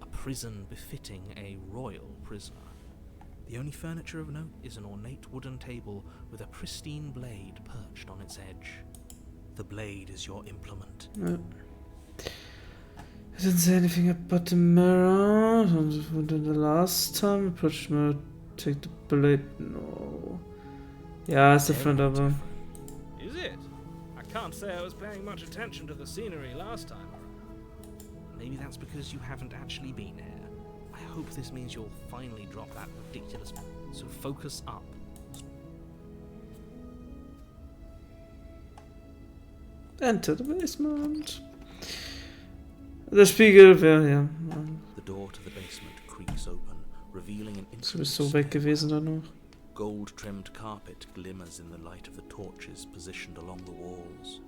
a prison befitting a royal prisoner. The only furniture of note is an ornate wooden table with a pristine blade perched on its edge. The blade is your implement. No. I didn't say anything about the mirror. The last time, approach mirror, take the blade. No. Yeah, it's different, aber. Is it? I can't say I was paying much attention to the scenery last time around. Maybe that's because you haven't actually been here. I hope this means you'll finally drop that ridiculous... So focus up. Enter the basement. The Spiegel wäre, ja. The door to the basement creaks open, revealing an Du bist so weg gewesen danach. Gold-trimmed carpet glimmers in the light of the torches positioned along the walls.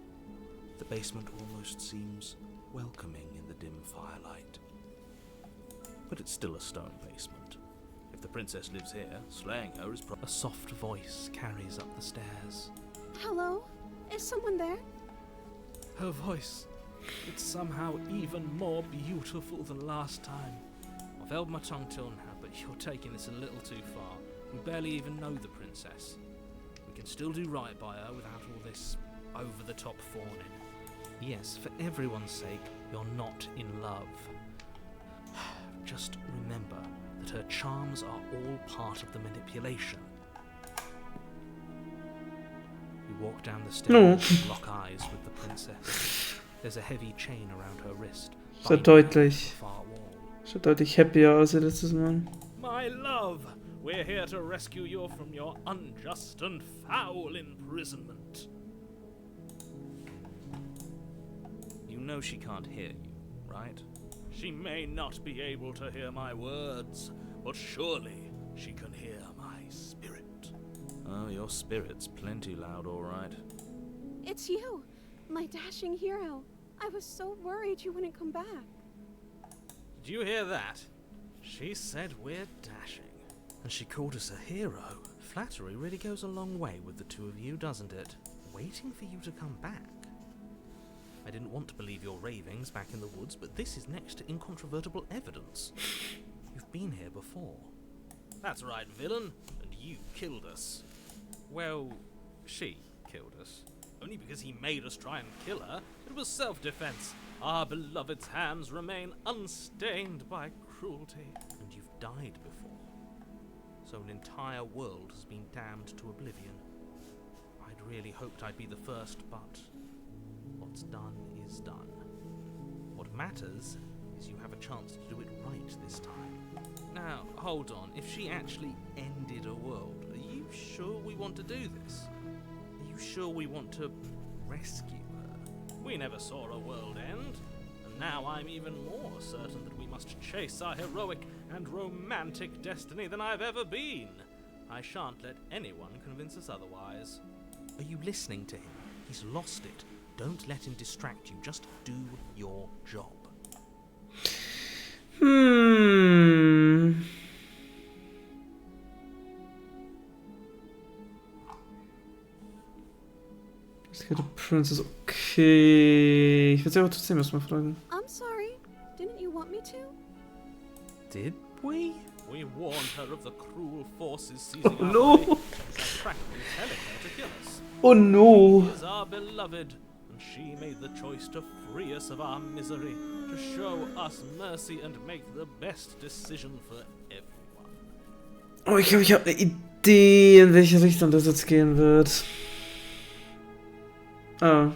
The basement almost seems welcoming in the dim firelight. But it's still a stone basement. If the princess lives here, slaying her is a soft voice carries up the stairs. Hello? Is someone there? Her voice, it's somehow even more beautiful than last time. I've held my tongue till now, but you're taking this a little too far. We barely even know the princess. We can still do right by her without all this over-the-top fawning. Yes, for everyone's sake, you're not in love. Just remember that her charms are all part of the manipulation. You walk down the stairs and lock eyes with the princess. There's a heavy chain around her wrist. Schaut deutlich happier aus als letztes Mal. My love, we're here to rescue you from your unjust and foul imprisonment. You know she can't hear you, right? She may not be able to hear my words, but surely she can hear my spirit. Oh, your spirit's plenty loud, all right. It's you, my dashing hero. I was so worried you wouldn't come back. Did you hear that? She said we're dashing. And she called us a hero. Flattery really goes a long way with the two of you, doesn't it? Waiting for you to come back. I didn't want to believe your ravings back in the woods, but this is next to incontrovertible evidence. You've been here before. That's right, villain, and you killed us. Well, she killed us. Only because he made us try and kill her. It was self-defense. Our beloved's hands remain unstained by cruelty. And you've died before. So an entire world has been damned to oblivion. I'd really hoped I'd be the first, but what's done is done. What matters is you have a chance to do it right this time. Now, hold on. If she actually ended a world, are you sure we want to do this? Are you sure we want to rescue her? We never saw a world end, and now I'm even more certain that we must chase our heroic and romantic destiny than I've ever been. I shan't let anyone convince us otherwise. Are you listening to him? He's lost it. Don't let him distract you. Just do your job. Let's get a princess. Okay. Ich würde sie aber trotzdem erstmal fragen. I'm sorry. Didn't you want me to? Did we? We warned her of the cruel forces seizing our no. body, practically telling her to kill us. Oh no. She is our beloved, and she made the choice to free us of our misery, to show us mercy and make the best decision for everyone. Oh, ich glaube, ich habe eine Idee, in welche Richtung das jetzt gehen wird. Oh.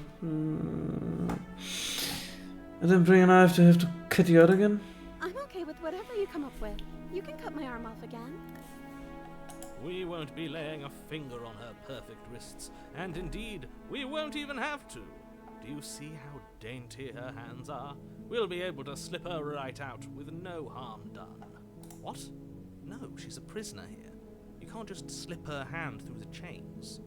I didn't bring a knife. Do I have to cut you out again? I'm okay with whatever you come up with. You can cut my arm off again. We won't be laying a finger on her perfect wrists, and indeed, we won't even have to. Do you see how dainty her hands are? We'll be able to slip her right out with no harm done. What? No, she's a prisoner here. You can't just slip her hand through the chains.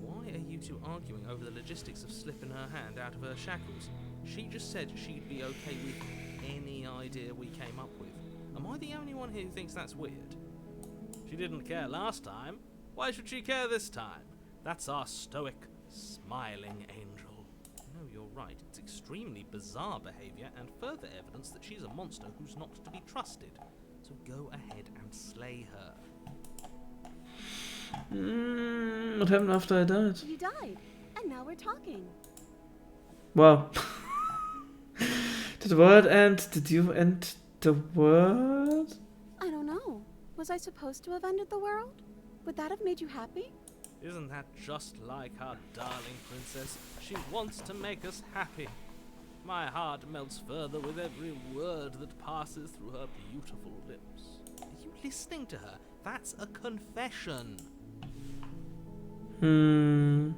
Why are you two arguing over the logistics of slipping her hand out of her shackles? She just said she'd be okay with any idea we came up with. Am I the only one here who thinks that's weird? She didn't care last time. Why should she care this time? That's our stoic, smiling angel. No, you're right. It's extremely bizarre behavior and further evidence that she's a monster who's not to be trusted. So go ahead and slay her. What happened after I died? You died, and now we're talking. Wow. Did the world end? Did you end the world? I don't know. Was I supposed to have ended the world? Would that have made you happy? Isn't that just like our darling princess? She wants to make us happy. My heart melts further with every word that passes through her beautiful lips. Are you listening to her? That's a confession. Then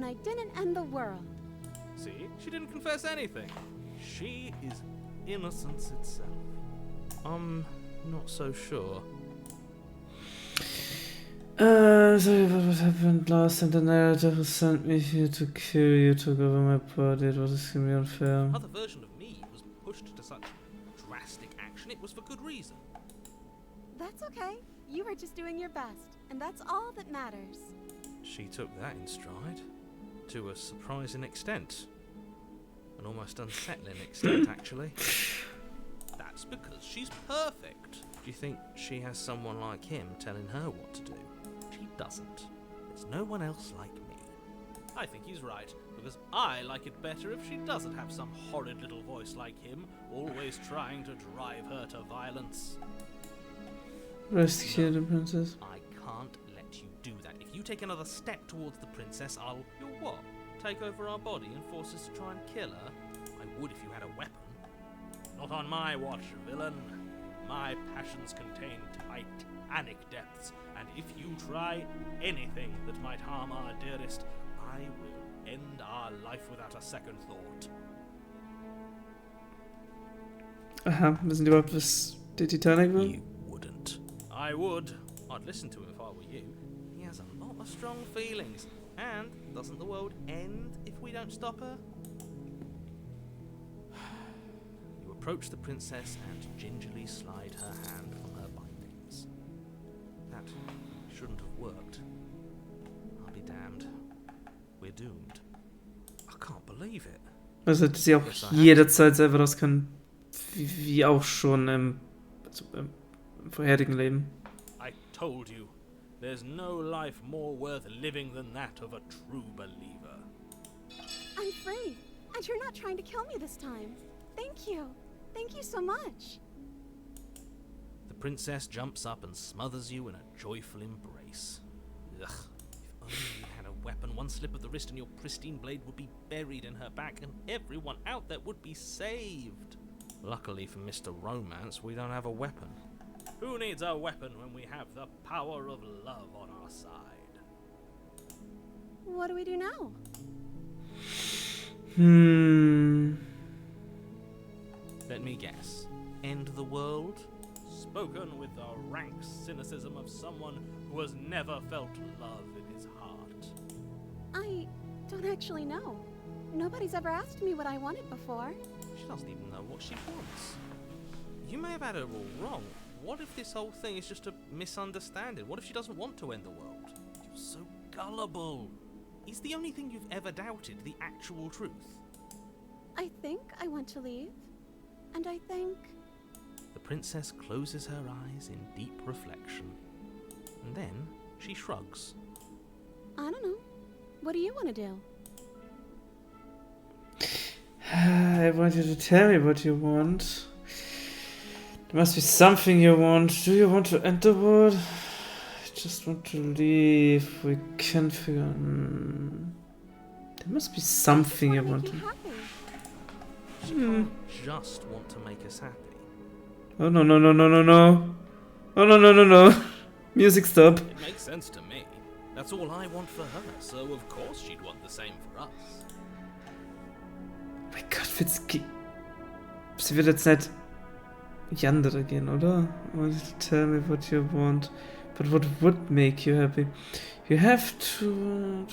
I didn't end the world. See? She didn't confess anything. She is innocence itself. I'm not so sure. Sorry about what happened last time. The narrative who sent me here to kill you took over my body. It was extremely unfair. Another version of me was pushed to such drastic action. It was for good reason. That's okay. You were just doing your best, and that's all that matters. She took that in stride. To a surprising extent. An almost unsettling extent, actually. That's because she's perfect. Do you think she has someone like him telling her what to do? She doesn't. There's no one else like me. I think he's right, because I like it better if she doesn't have some horrid little voice like him, always trying to drive her to violence. Rescue the princess. I can't let you do that. If you take another step towards the princess, You'll what? Take over our body and force us to try and kill her? I would if you had a weapon. Not on my watch, villain. My passions contain titanic depths, and if you try anything that might harm our dearest, I will end our life without a second thought. Aha, wissen die überhaupt, was die Titanic war? You wouldn't. I would. I'd listen to him if I were you. He has a lot of strong feelings. And doesn't the world end if we don't stop her? You approach the princess and gingerly slide her hand from her bindings. That shouldn't have worked. I'll be damned. We're doomed. I can't believe it. Also hätte sie auch jederzeit selber raus können. Wie auch schon im vorherigen Leben. I told you. There's no life more worth living than that of a true believer. I'm free, and you're not trying to kill me this time. Thank you. Thank you so much. The princess jumps up and smothers you in a joyful embrace. Ugh, if only you had a weapon, one slip of the wrist and your pristine blade would be buried in her back and everyone out there would be saved. Luckily for Mr. Romance, we don't have a weapon. Who needs a weapon when we have the power of love on our side? What do we do now? Let me guess. End the world? Spoken with the rank cynicism of someone who has never felt love in his heart. I don't actually know. Nobody's ever asked me what I wanted before. She doesn't even know what she wants. You may have had her all wrong. What if this whole thing is just a misunderstanding? What if she doesn't want to end the world? You're so gullible. Is the only thing you've ever doubted the actual truth? I think I want to leave. And I think... The princess closes her eyes in deep reflection. And then she shrugs. I don't know. What do you want to do? I want you to tell me what you want. There must be something you want. Do you want to end the world? I just want to leave. We can figure. There must be something you want Make to. you happy. She can't just want to make us happy. Oh no no no no no no! Oh no no no no! Music stop. It makes sense to me. That's all I want for her, so of course she'd want the same for us. Mein Gott, Fitzki. Sie wird jetzt nicht in die andere gehen, oder? I want you to tell me what you want. But what would make you happy? You have to...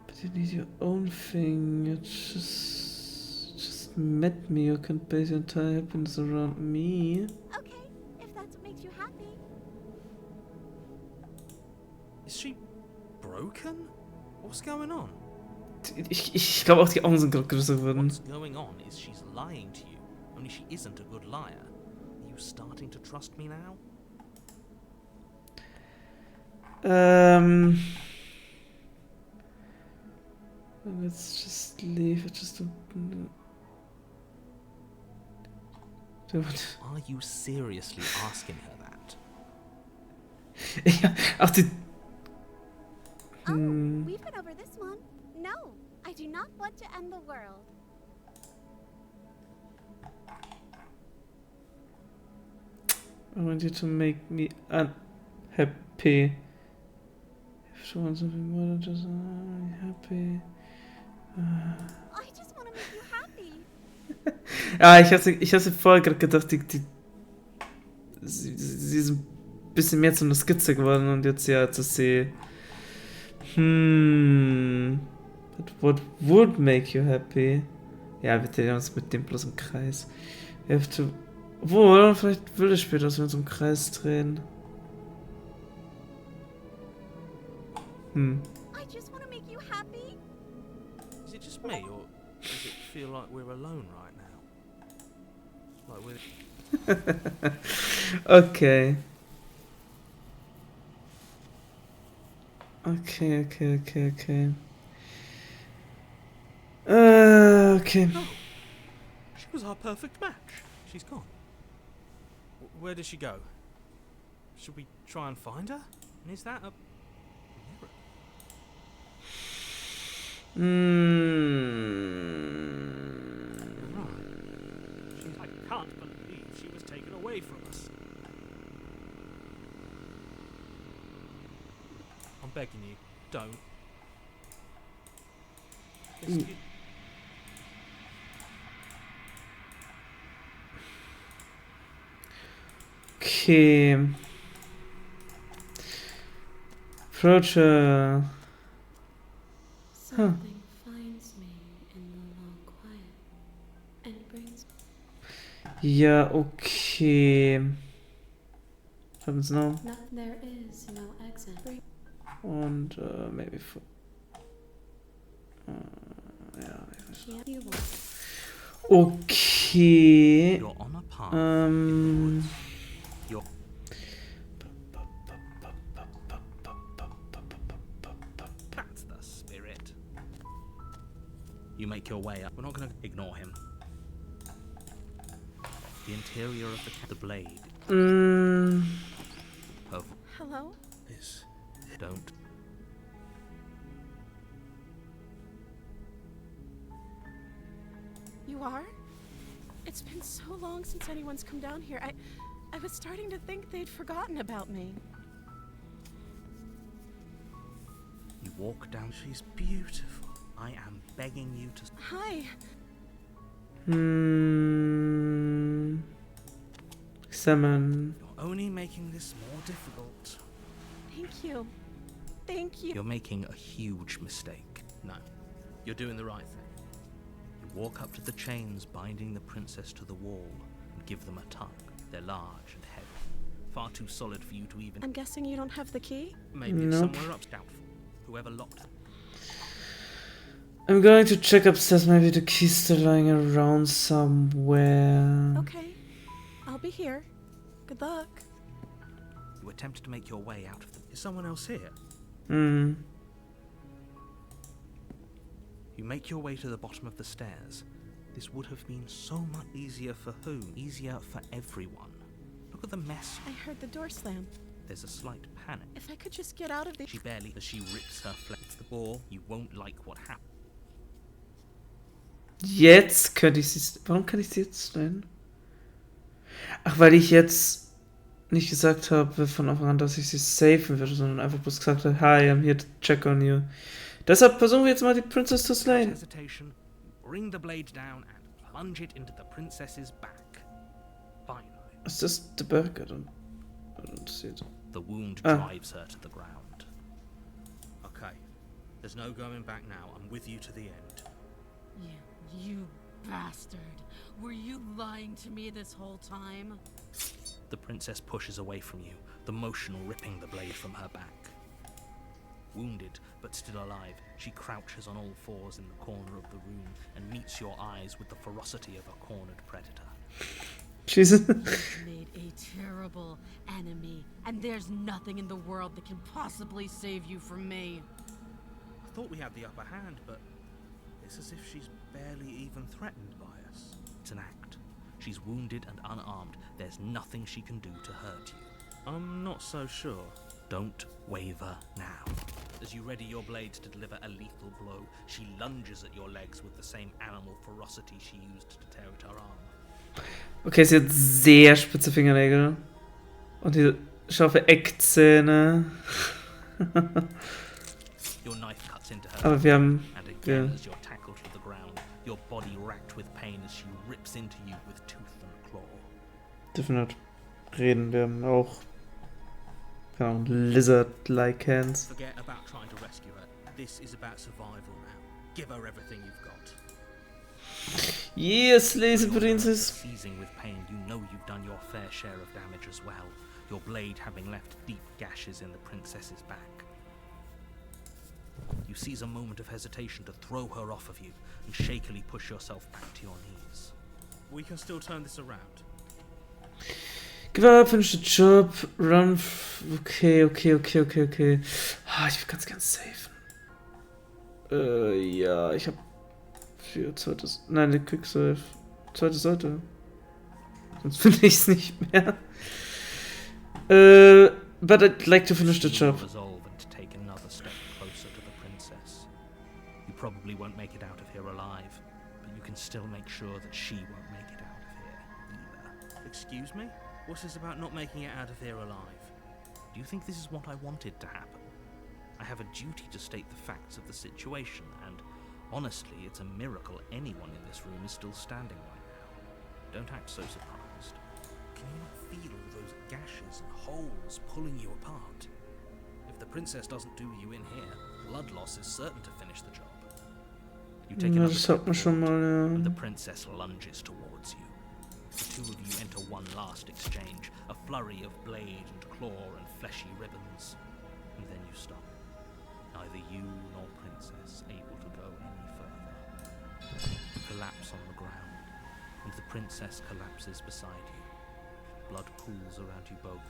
But you need your own thing. You just met me. You can base your entire happiness around me. Okay, if that's what makes you happy. Is she broken? What's going on? Ich glaube auch, die Augen sind gerade größer geworden. What's going on is she's lying to you, only she isn't a good liar. Are you starting to trust me now? Let's just leave. Just Are you seriously asking her that? Ja, ach die. Oh, we've been over this one. No, I do not want to end the world. I want you to make me unhappy. If you want something more than just happy. I just want to make you happy. Ah, ich hatte vorher gerade gedacht, sie ist ein bisschen mehr zu einer Skizze geworden und jetzt ist sie. But what would make you happy? Ja, wir drehen uns mit dem bloß im Kreis. Wir have to. Obwohl, vielleicht will ich später, dass wir uns im Kreis drehen. I just want to make you happy. Is it just me, or does it feel like we're alone right now? Like we're... Okay. Okay. Okay. Oh, she was our perfect match. She's gone. Where did she go? Should we try and find her? And is that a mirror? Right. I can't believe she was taken away from us. I'm begging you, don't. Okay. Approach her. Something finds me in the long quiet and brings. Ja, okay. Happens now. No, there is no exit. Und maybe for. Ja, You want. okay. You're on a path. You're That's the spirit. You make your way up. We're not going to ignore him. The interior of the blade. Of Hello? this. Don't. You are? It's been so long since anyone's come down here. I was starting to think they'd forgotten about me. You walk down. She's beautiful. I am begging you to. Hi. Summon. You're only making this more difficult. Thank you. Thank you. You're making a huge mistake. No, you're doing the right thing. You walk up to the chains binding the princess to the wall and give them a tug. They're large and heavy, far too solid for you to even. I'm guessing you don't have the key? Maybe it's Nope. somewhere up. Doubtful. Whoever locked it. I'm going to check upstairs. Maybe the key's still lying around somewhere. Okay. I'll be here. Good luck. You attempt to make your way out of the. Is someone else here? You make your way to the bottom of the stairs. This would have been so much easier for who? Easier for everyone. Look at the mess. I heard the door slam. There's a slight panic. If I could just get out of the... She barely, as she rips her flesh. It's the ball. You won't like what happens. Jetzt könnte ich sie... Warum kann ich sie jetzt schneiden? Ach, weil ich jetzt nicht gesagt habe von Anfang an, dass ich sie safen würde, sondern einfach bloß gesagt habe, hi, I'm here to check on you. Deshalb versuchen wir jetzt mal die Princess zu slayen. Hesitation. Bring the blade down and plunge it into the princess's back. Finally. Ist das der Berg? I don't see it. The wound drives her to the ground. Okay. There's no going back now. I'm with you to the end. You bastard. Were you lying to me this whole time? The princess pushes away from you, the motion ripping the blade from her back. Wounded, but still alive, she crouches on all fours in the corner of the room and meets your eyes with the ferocity of a cornered predator. Jesus. You've made a terrible enemy, and there's nothing in the world that can possibly save you from me. I thought we had the upper hand, but it's as if she's barely even threatened by us. It's an act. She's wounded and unarmed. There's nothing she can do to hurt you. I'm not so sure. Don't waver now. As you ready your blade to deliver a lethal blow, she lunges at your legs with the same animal ferocity she used to tear at her arm. Okay, sie hat sehr spitze Fingernägel. Und die scharfe Eckzähne. Your knife cuts into her. Aber wir haben... And again, as you're tackled to the ground, your body racked with pain as she rips into you with tooth and claw. Dürfen nicht reden, wir haben auch... Keine Ahnung, Lizard-like hands. Forget about trying to rescue her. This is about survival now. Give her everything you've got. Yes, lazy princess. Seizing with pain, you know you've done your fair share of damage as well. Your blade having left deep gashes in the princess's back. You seize a moment of hesitation to throw her off of you and shakily push yourself back to your knees. We can still turn this around. Give up, finish the job, run. Okay. Ah, ich will ganz safe. Ja, ich hab für zweites. Nein, die Quicksave. Zweite Seite. Sonst finde ich's nicht mehr. But I'd like to finish the job. Resolve and take another step closer to the princess. You probably won't make it out of here alive, but you can still make sure that she won't make it out of here either. Excuse me? What is about not making it out of here alive? Do you think this is what I wanted to happen? I have a duty to state the facts of the situation, and honestly, it's a miracle anyone in this room is still standing right now. Don't act so surprised. Can you not feel all those gashes and holes pulling you apart? If the princess doesn't do you in here, blood loss is certain to finish the job. You take another step forward, and the princess lunges towards you. The two of you enter one last exchange, a flurry of blade and claw and fleshy ribbons. And then you stop. Neither you nor princess able to go any further. You collapse on the ground, and the princess collapses beside you. Blood pools around you both,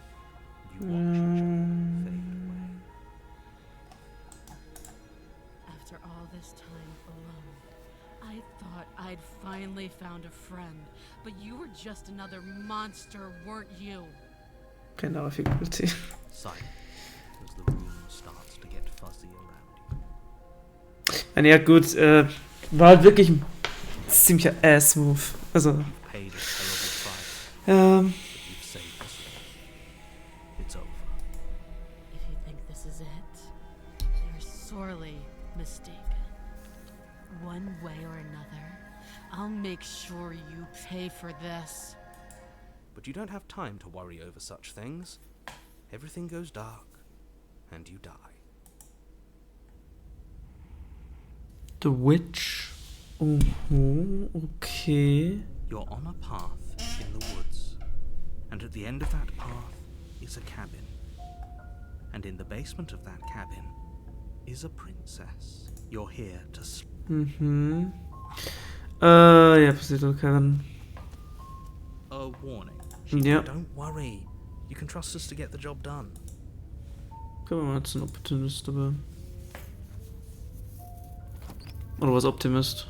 and you watch each other fade away. After all this time alone, I thought I'd finally found a friend, but you were just another monster, weren't you? Keine Difficulty. Silent, as the room starts to get fuzzy around you. Ja gut, war halt wirklich ein ziemlicher Ass-Move. Also, You've paid a terrible price, but you've saved us all. It's over. If you think this is it, you're sorely mistaken. One way or another, I'll make sure you pay for this. But you don't have time to worry over such things. Everything goes dark, and you die. The Witch. Okay. You're on a path in the woods, and at the end of that path is a cabin. And in the basement of that cabin is a princess. You're here to sleep. Ja, passiert auch keinen. A warning. Ja. Don't worry. You can trust us to get the job done. Können wir mal zum Opportunist dabei. Oder was Optimist?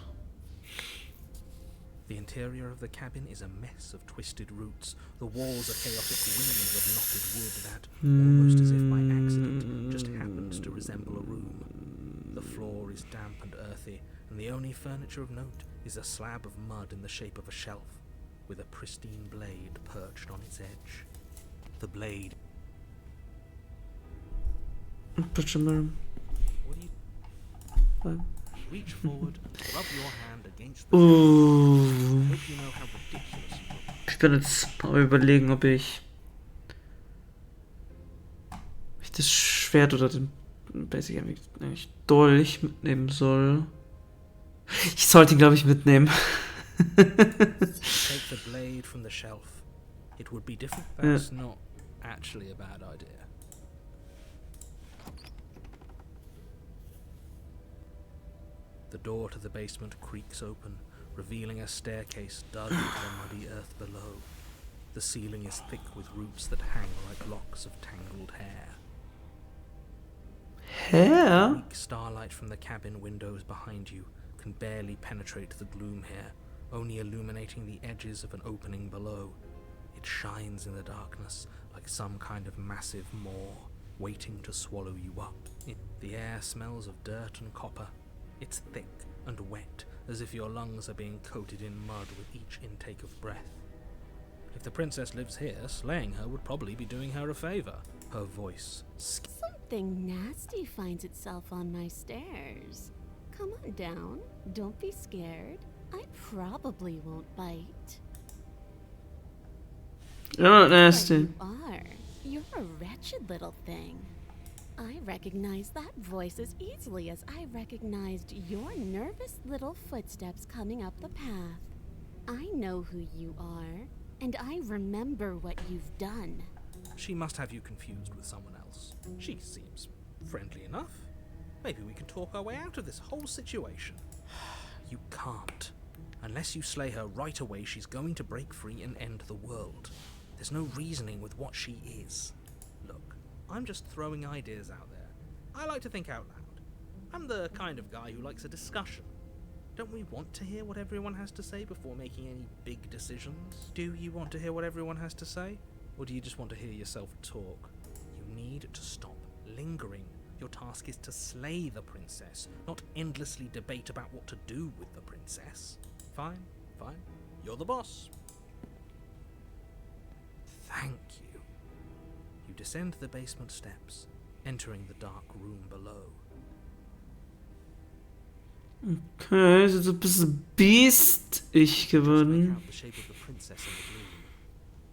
The interior of the cabin is a mess of twisted roots. The walls are chaotic reams of knotted wood that, almost as if by accident, just happens to resemble a room. The floor is damp and earthy, and the only furniture of note is a slab of mud in the shape of a shelf, with a pristine blade perched on its edge. The blade... Почему? What do you... Fine. Reach forward and rub your hand against the... Hope you know how ridiculous you look. Ich bin jetzt am Überlegen, ob ich das Schwert oder den Basic eigentlich Dolch mitnehmen soll. Ich sollte ihn, glaube ich, mitnehmen. Take the blade from the shelf. It would be different. That's not actually a bad idea. The door to the basement creaks open, revealing a staircase dug into the muddy earth below. The ceiling is thick with roots that hang like locks of tangled hair. Hair? Weak starlight from the cabin windows behind you can barely penetrate the gloom here, only illuminating the edges of an opening below. It shines in the darkness like some kind of massive maw, waiting to swallow you up. The air smells of dirt and copper. It's thick and wet, as if your lungs are being coated in mud with each intake of breath. If the princess lives here, slaying her would probably be doing her a favor. Her voice... Something nasty finds itself on my stairs. Come on down. Don't be scared. I probably won't bite. You're not But nasty. you are. You're a wretched little thing. I recognize that voice as easily as I recognized your nervous little footsteps coming up the path. I know who you are, and I remember what you've done. She must have you confused with someone else. She seems friendly enough. Maybe we can talk our way out of this whole situation. You can't. Unless you slay her right away, she's going to break free and end the world. There's no reasoning with what she is. Look, I'm just throwing ideas out there. I like to think out loud. I'm the kind of guy who likes a discussion. Don't we want to hear what everyone has to say before making any big decisions? Do you want to hear what everyone has to say? Or do you just want to hear yourself talk? You need to stop lingering. Your task is to slay the princess, not endlessly debate about what to do with the princess. Fine, fine. You're the boss. Thank you. You descend the basement steps, entering the dark room below. Okay, ist jetzt ein bisschen biestig Just make geworden. out the shape of the princess in the gloom.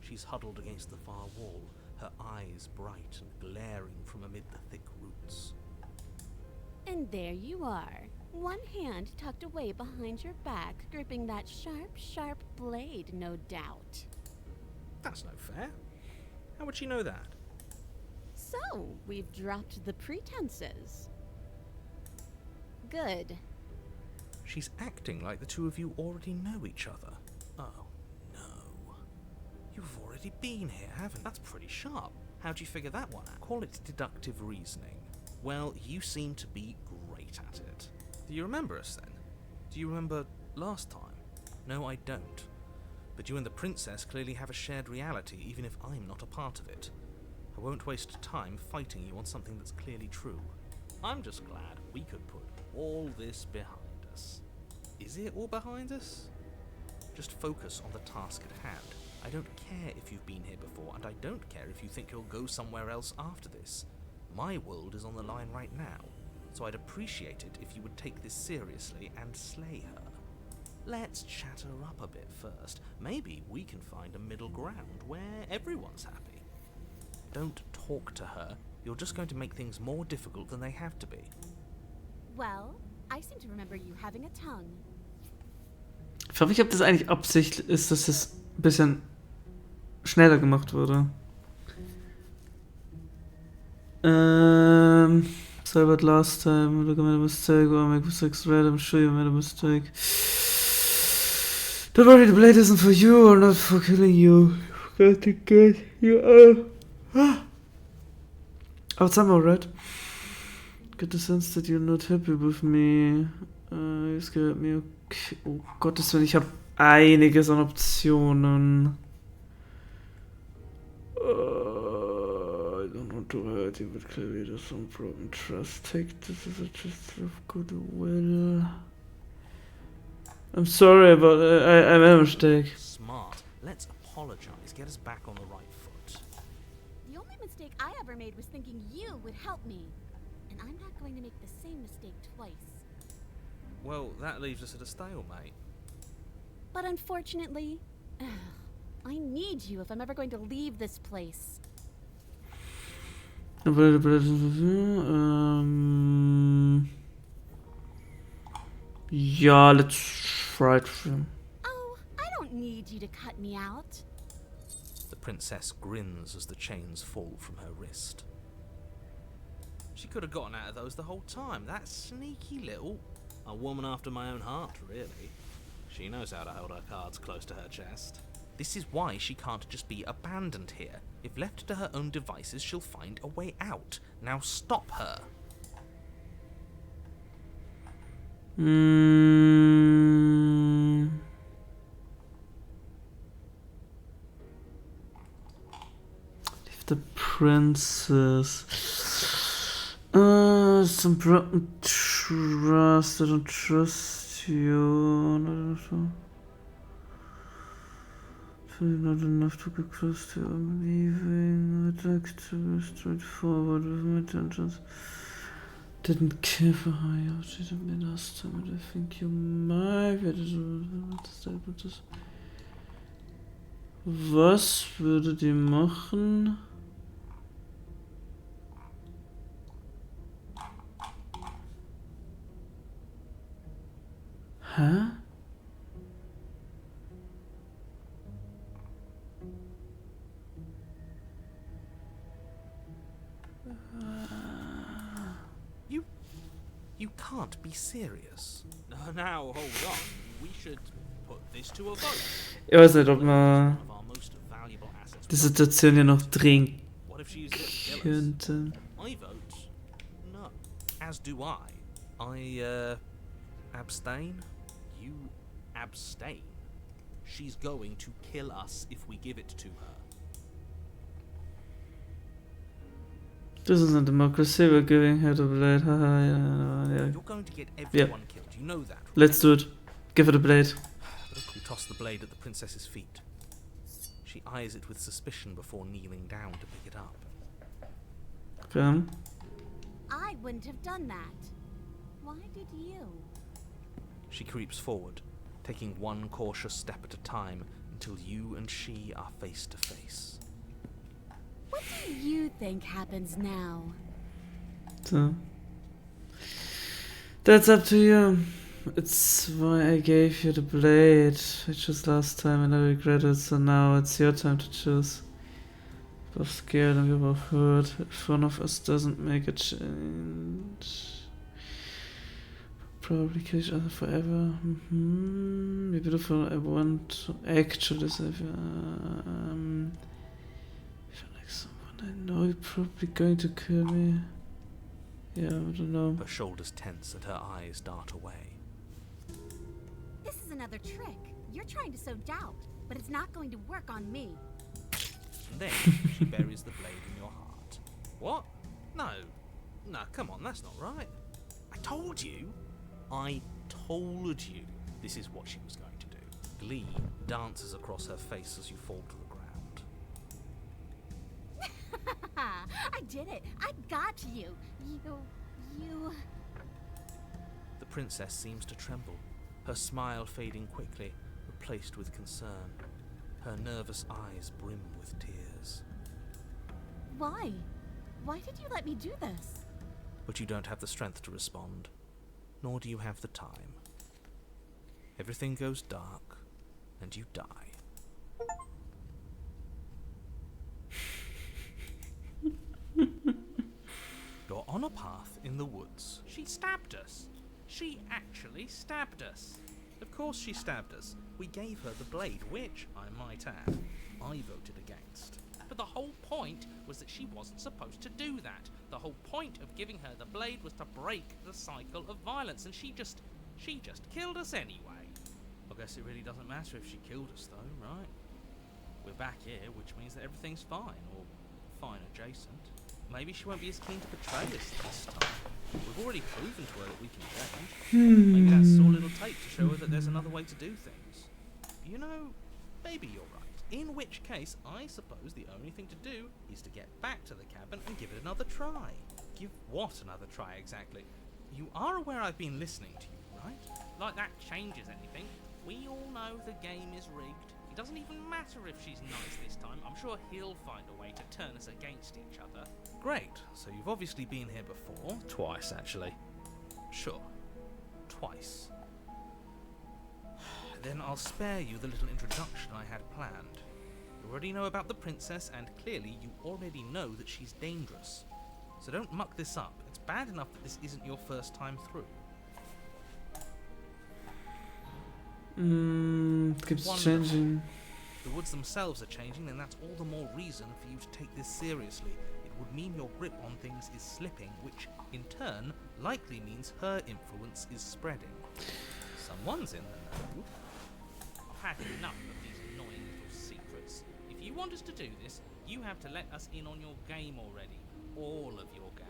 She's huddled against the far wall, her eyes bright and glaring from amid the thick roots. And there you are. One hand tucked away behind your back, gripping that sharp, sharp blade, no doubt. That's no fair. How would she know that? So, we've dropped the pretenses. Good. She's acting like the two of you already know each other. Oh, no. You've already been here, haven't you? That's pretty sharp. How'd you figure that one out? Call it deductive reasoning. Well, you seem to be great at it. Do you remember us then? Do you remember last time? No, I don't. But you and the princess clearly have a shared reality, even if I'm not a part of it. I won't waste time fighting you on something that's clearly true. I'm just glad we could put all this behind us. Is it all behind us? Just focus on the task at hand. I don't care if you've been here before, and I don't care if you think you'll go somewhere else after this. My world is on the line right now, so I'd appreciate it if you would take this seriously and slay her. Let's chat her up a bit first. Maybe we can find a middle ground where everyone's happy. Don't talk to her. You're just going to make things more difficult than they have to be. Well, I seem to remember you having a tongue. Ich frage mich, ob das eigentlich Absicht ist, dass das ein bisschen schneller gemacht wurde. Sorry about last time. Look, I made a mistake. Oh, I make mistakes red. I'm sure you made a mistake. Don't worry, the blade isn't for you or not for killing you. Forgot to get you out. Oh, it's somehow red. Get the sense that you're not happy with me. Es gehört mir. Okay. Oh Gottes Willen, ich habe einiges an Optionen. I don't want to hurt you, but clearly there's some broken trust. Take this as a gesture of goodwill. I'm sorry, but I made a mistake. Smart. Let's apologize. Get us back on the right foot. The only mistake I ever made was thinking you would help me. And I'm not going to make the same mistake twice. Well, that leaves us at a stalemate. But unfortunately, I need you if I'm ever going to leave this place. Yeah, let's try it. Oh, I don't need you to cut me out. The princess grins as the chains fall from her wrist. She could have gotten out of those the whole time. That sneaky little... A woman after my own heart, really. She knows how to hold her cards close to her chest. This is why she can't just be abandoned here. If left to her own devices, she'll find a way out. Now stop her. Leave the princess. Some broken trust. I don't trust you. Not enough to get close to. I'm leaving. I'd like to be straightforward with my intentions. Didn't care for how you treated me last time, and I think you might be able. Was würde die machen? Hä? You can't be serious. Now, hold on. We should put this to a vote. Ich weiß nicht, ob man One of our most valuable assets. die Situation hier noch drehen What if she uses it to kill us? könnte. I vote no. As do I. Abstain? You abstain? She's going to kill us if we give it to her. This isn't democracy, we're giving her the blade. Haha, yeah. You're going to get everyone killed. You know that. Right? Let's do it. Give her the blade. We toss the blade at the princess's feet. She eyes it with suspicion before kneeling down to pick it up. Okay. I wouldn't have done that. Why did you? She creeps forward, taking one cautious step at a time until you and she are face to face. What do you think happens now? So. That's up to you. It's why I gave you the blade. I chose last time and I regret it, so now it's your time to choose. We're both scared and we're both hurt. If one of us doesn't make a change, probably kill each other forever. Be beautiful. I want to actually save you. If I like someone I know, you're probably going to kill me. Yeah, I don't know. Her shoulders tense and her eyes dart away. This is another trick. You're trying to sow doubt, but it's not going to work on me. And then she buries the blade in your heart. What? No, come on, that's not right. I told you this is what she was going to do. Glee dances across her face as you fall to the ground. I did it. I got you. You... The princess seems to tremble, her smile fading quickly, replaced with concern. Her nervous eyes brim with tears. Why? Why did you let me do this? But you don't have the strength to respond, nor do you have the time. Everything goes dark, and you die. You're on a path in the woods. She stabbed us. She actually stabbed us. Of course she stabbed us. We gave her the blade, which, I might add, I voted against. But the whole point was that she wasn't supposed to do that. The whole point of giving her the blade was to break the cycle of violence, and she She just killed us anyway. I guess it really doesn't matter if she killed us though, right? We're back here, which means that everything's fine, or fine adjacent. Maybe she won't be as keen to betray us this time. We've already proven to her that we can change. Maybe that's all it'll take to show her that there's another way to do things. You know, maybe you're right. In which case, I suppose the only thing to do is to get back to the cabin and give it another try. Give what another try exactly? You are aware I've been listening to you, right? Like that changes anything. We all know the game is rigged. It doesn't even matter if she's nice this time. I'm sure he'll find a way to turn us against each other. Great. So you've obviously been here before. Twice, actually. Sure. Twice. Then I'll spare you the little introduction I had planned. You already know about the princess, and clearly you already know that she's dangerous. So don't muck this up. It's bad enough that this isn't your first time through. It keeps Wonderful. changing. The woods themselves are changing, then that's all the more reason for you to take this seriously. It would mean your grip on things is slipping, which, in turn, likely means her influence is spreading. Someone's in the know. I've had enough of these annoying little secrets. If you want us to do this, you have to let us in on your game already. All of your game.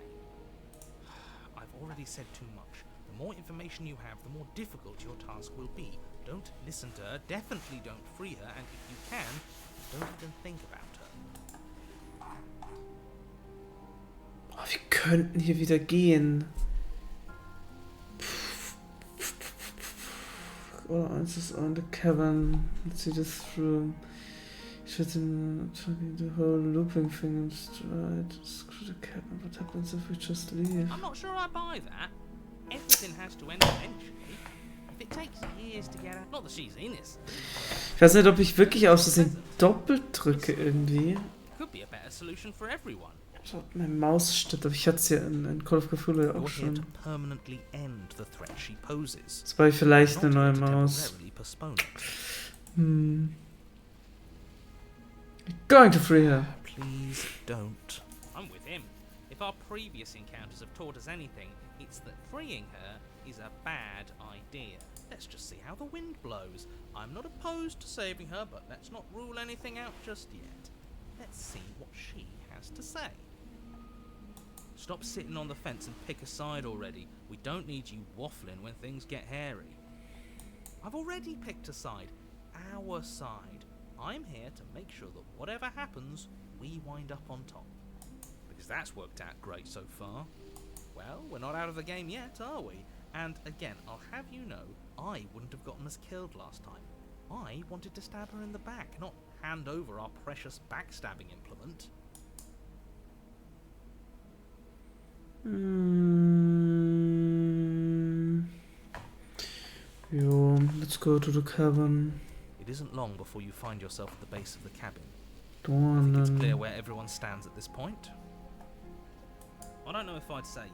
I've already said too much. The more information you have, the more difficult your task will be. Don't listen to her, definitely don't free her, and if you can, don't even think about her. Oh, wir könnten hier wieder gehen. Oh, eins ist on the cabin. Let's see this through. Should the whole looping thing in stride. Screw the cabin. What happens if we just leave? I'm not sure I buy that. Everything has to end eventually. If it takes years to get out, not that she's innocent. Ich weiß nicht, ob ich wirklich aus Versehen doppelt drücke irgendwie. Could be a better solution for everyone. So, meine Maus steht, aber ich hatte es ja in Call of Cthulhu ja auch You're here to schon. permanently end the threat she poses. Jetzt brauche ich vielleicht eine Not neue here to Maus. temporarily postpone it. Going to free her. Please don't. I'm with him. If our previous encounters have taught us anything, it's that freeing her is a bad idea. Let's just see how the wind blows. I'm not opposed to saving her, but let's not rule anything out just yet. Let's see what she has to say. Stop sitting on the fence and pick a side already. We don't need you waffling when things get hairy. I've already picked a side. Our side. I'm here to make sure that whatever happens, we wind up on top. Because that's worked out great so far. Well, we're not out of the game yet, are we? And again, I'll have you know, I wouldn't have gotten us killed last time. I wanted to stab her in the back, not hand over our precious backstabbing implement. Jo, let's go to the cabin. It isn't long before you find yourself at the base of the cabin. Go I on think it's then. clear where everyone stands at this point. I don't know if I'd say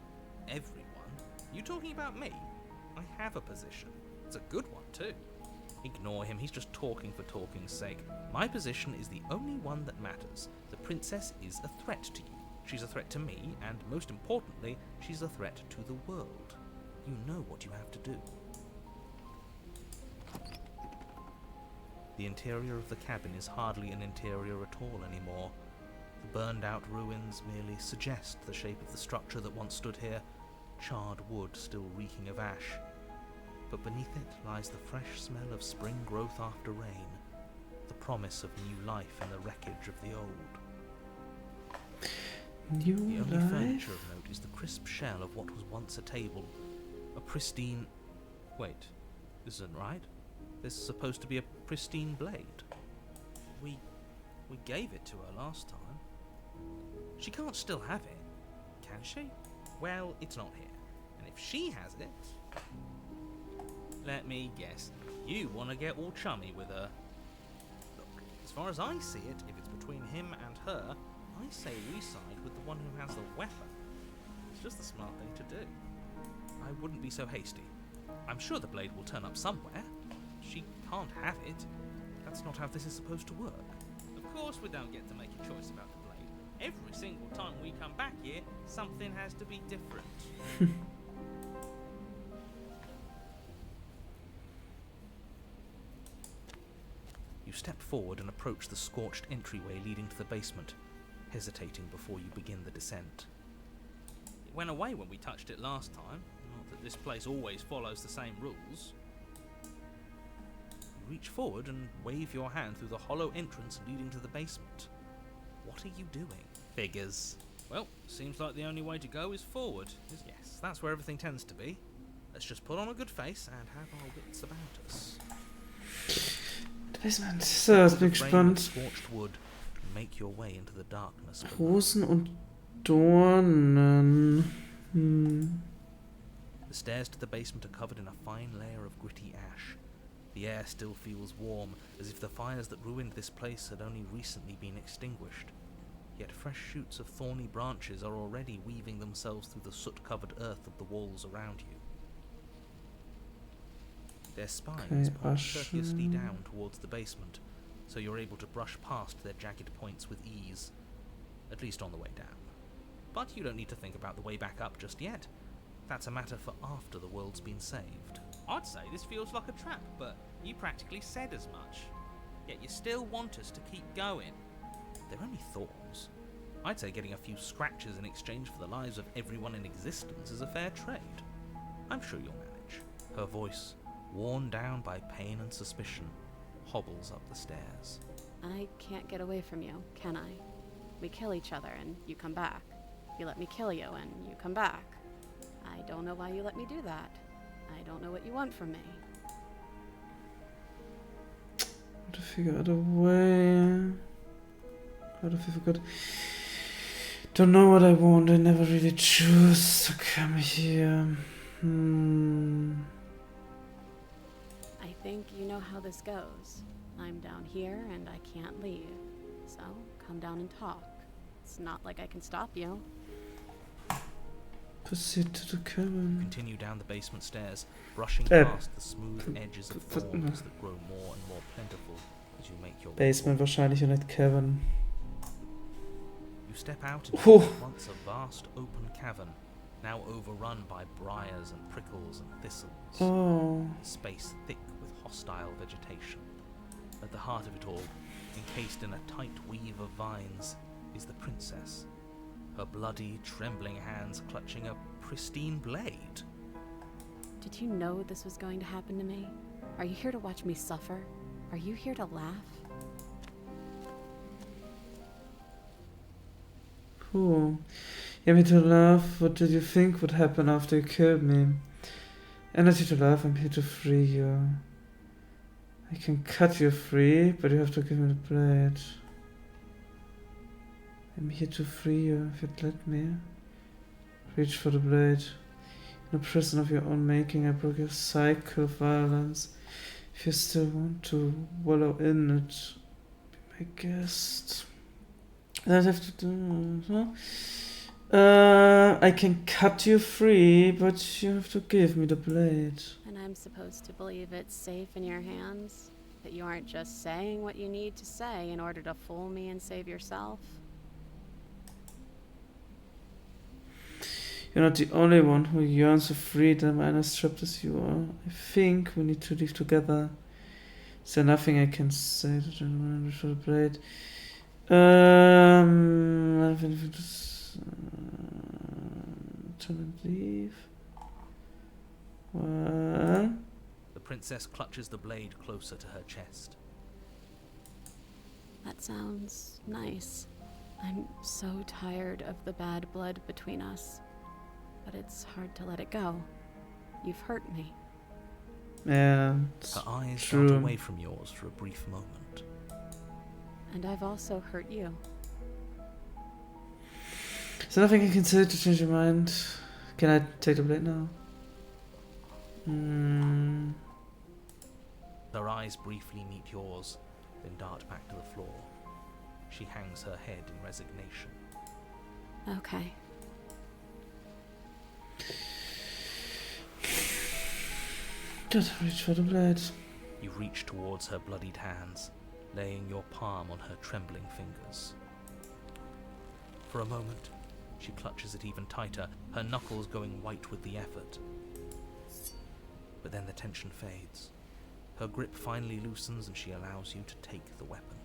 everyone. You talking about me? I have a position. It's a good one too. Ignore him, he's just talking for talking's sake. My position is the only one that matters. The princess is a threat to you. She's a threat to me, and most importantly, she's a threat to the world. You know what you have to do. The interior of the cabin is hardly an interior at all anymore. The burned-out ruins merely suggest the shape of the structure that once stood here, charred wood still reeking of ash. But beneath it lies the fresh smell of spring growth after rain, the promise of new life in the wreckage of the old. The New only life? furniture of note is the crisp shell of what was once a table, a pristine... Wait, this isn't right. This is supposed to be a pristine blade. We gave it to her last time. She can't still have it, can she? Well, it's not here. And if she has it... Let me guess. You want to get all chummy with her. Look, as far as I see it, if it's between him and her, I say we side with the one who has the weapon. It's just the smart thing to do. I wouldn't be so hasty. I'm sure the blade will turn up somewhere. She can't have it. That's not how this is supposed to work. Of course we don't get to make a choice about the blade. Every single time we come back here, something has to be different. step forward and approach the scorched entryway leading to the basement, hesitating before you begin the descent. It went away when we touched it last time. Not that this place always follows the same rules. You reach forward and wave your hand through the hollow entrance leading to the basement. What are you doing? Figures. Well, seems like the only way to go is forward. Yes, that's where everything tends to be. Let's just put on a good face and have our wits about us. Basement. So, jetzt bin ich gespannt. Scorched wood, make your way into the darkness. Rosen und Dornen. The stairs to the basement are covered in a fine layer of gritty ash. The air still feels warm, as if the fires that ruined this place had only recently been extinguished. Yet fresh shoots of thorny branches are already weaving themselves through the soot-covered earth of the walls around you. Their spines point courteously down towards the basement, so you're able to brush past their jagged points with ease, at least on the way down. But you don't need to think about the way back up just yet. That's a matter for after the world's been saved. I'd say this feels like a trap, but you practically said as much. Yet you still want us to keep going. They're only thorns. I'd say getting a few scratches in exchange for the lives of everyone in existence is a fair trade. I'm sure you'll manage. Her voice, worn down by pain and suspicion, hobbles up the stairs. I can't get away from you, can I? We kill each other and you come back. You let me kill you and you come back. I don't know why you let me do that. I don't know what you want from me. To figure out a way. How do I forget? Don't know what I want. I never really choose to come here. I think you know how this goes. I'm down here and I can't leave. So come down and talk. It's not like I can stop you. Proceed to the cabin. Continue down the basement stairs, brushing past the smooth edges of thorns that grow more and more plentiful as you make your way Basement wahrscheinlich und nicht Cabin. You step out into what was once a vast open cavern, now overrun by briars and prickles and thistles. Oh. Space thick with hostile vegetation. At the heart of it all, encased in a tight weave of vines, is the princess. Her bloody, trembling hands clutching a pristine blade. Did you know this was going to happen to me? Are you here to watch me suffer? Are you here to laugh? Cool. You want me to laugh? What did you think would happen after you killed me? I'm not here to laugh, I'm here to free you. I can cut you free, but you have to give me the blade. I'm here to free you, if you'd let me. Reach for the blade. In a prison of your own making, I broke your cycle of violence. If you still want to wallow in it, be my guest. I'd have to do... I can cut you free, but you have to give me the blade. And I'm supposed to believe it's safe in your hands? That you aren't just saying what you need to say in order to fool me and save yourself? You're not the only one who yearns for freedom. I'm as trapped as you are. I think we need to leave together. Is there nothing I can say to the gentleman for the blade? I don't think we just turn and leave. What? The princess clutches the blade closer to her chest. That sounds nice. I'm so tired of the bad blood between us. But it's hard to let it go. You've hurt me. Yeah, Her eyes true. dart away from yours for a brief moment. And I've also hurt you. Is there nothing I can say to change your mind? Can I take the blade now? Her eyes briefly meet yours, then dart back to the floor. She hangs her head in resignation. Okay. Just reach for the blade. You reach towards her bloodied hands, laying your palm on her trembling fingers. For a moment, she clutches it even tighter, her knuckles going white with the effort. But then the tension fades. Her grip finally loosens and she allows you to take the weapon.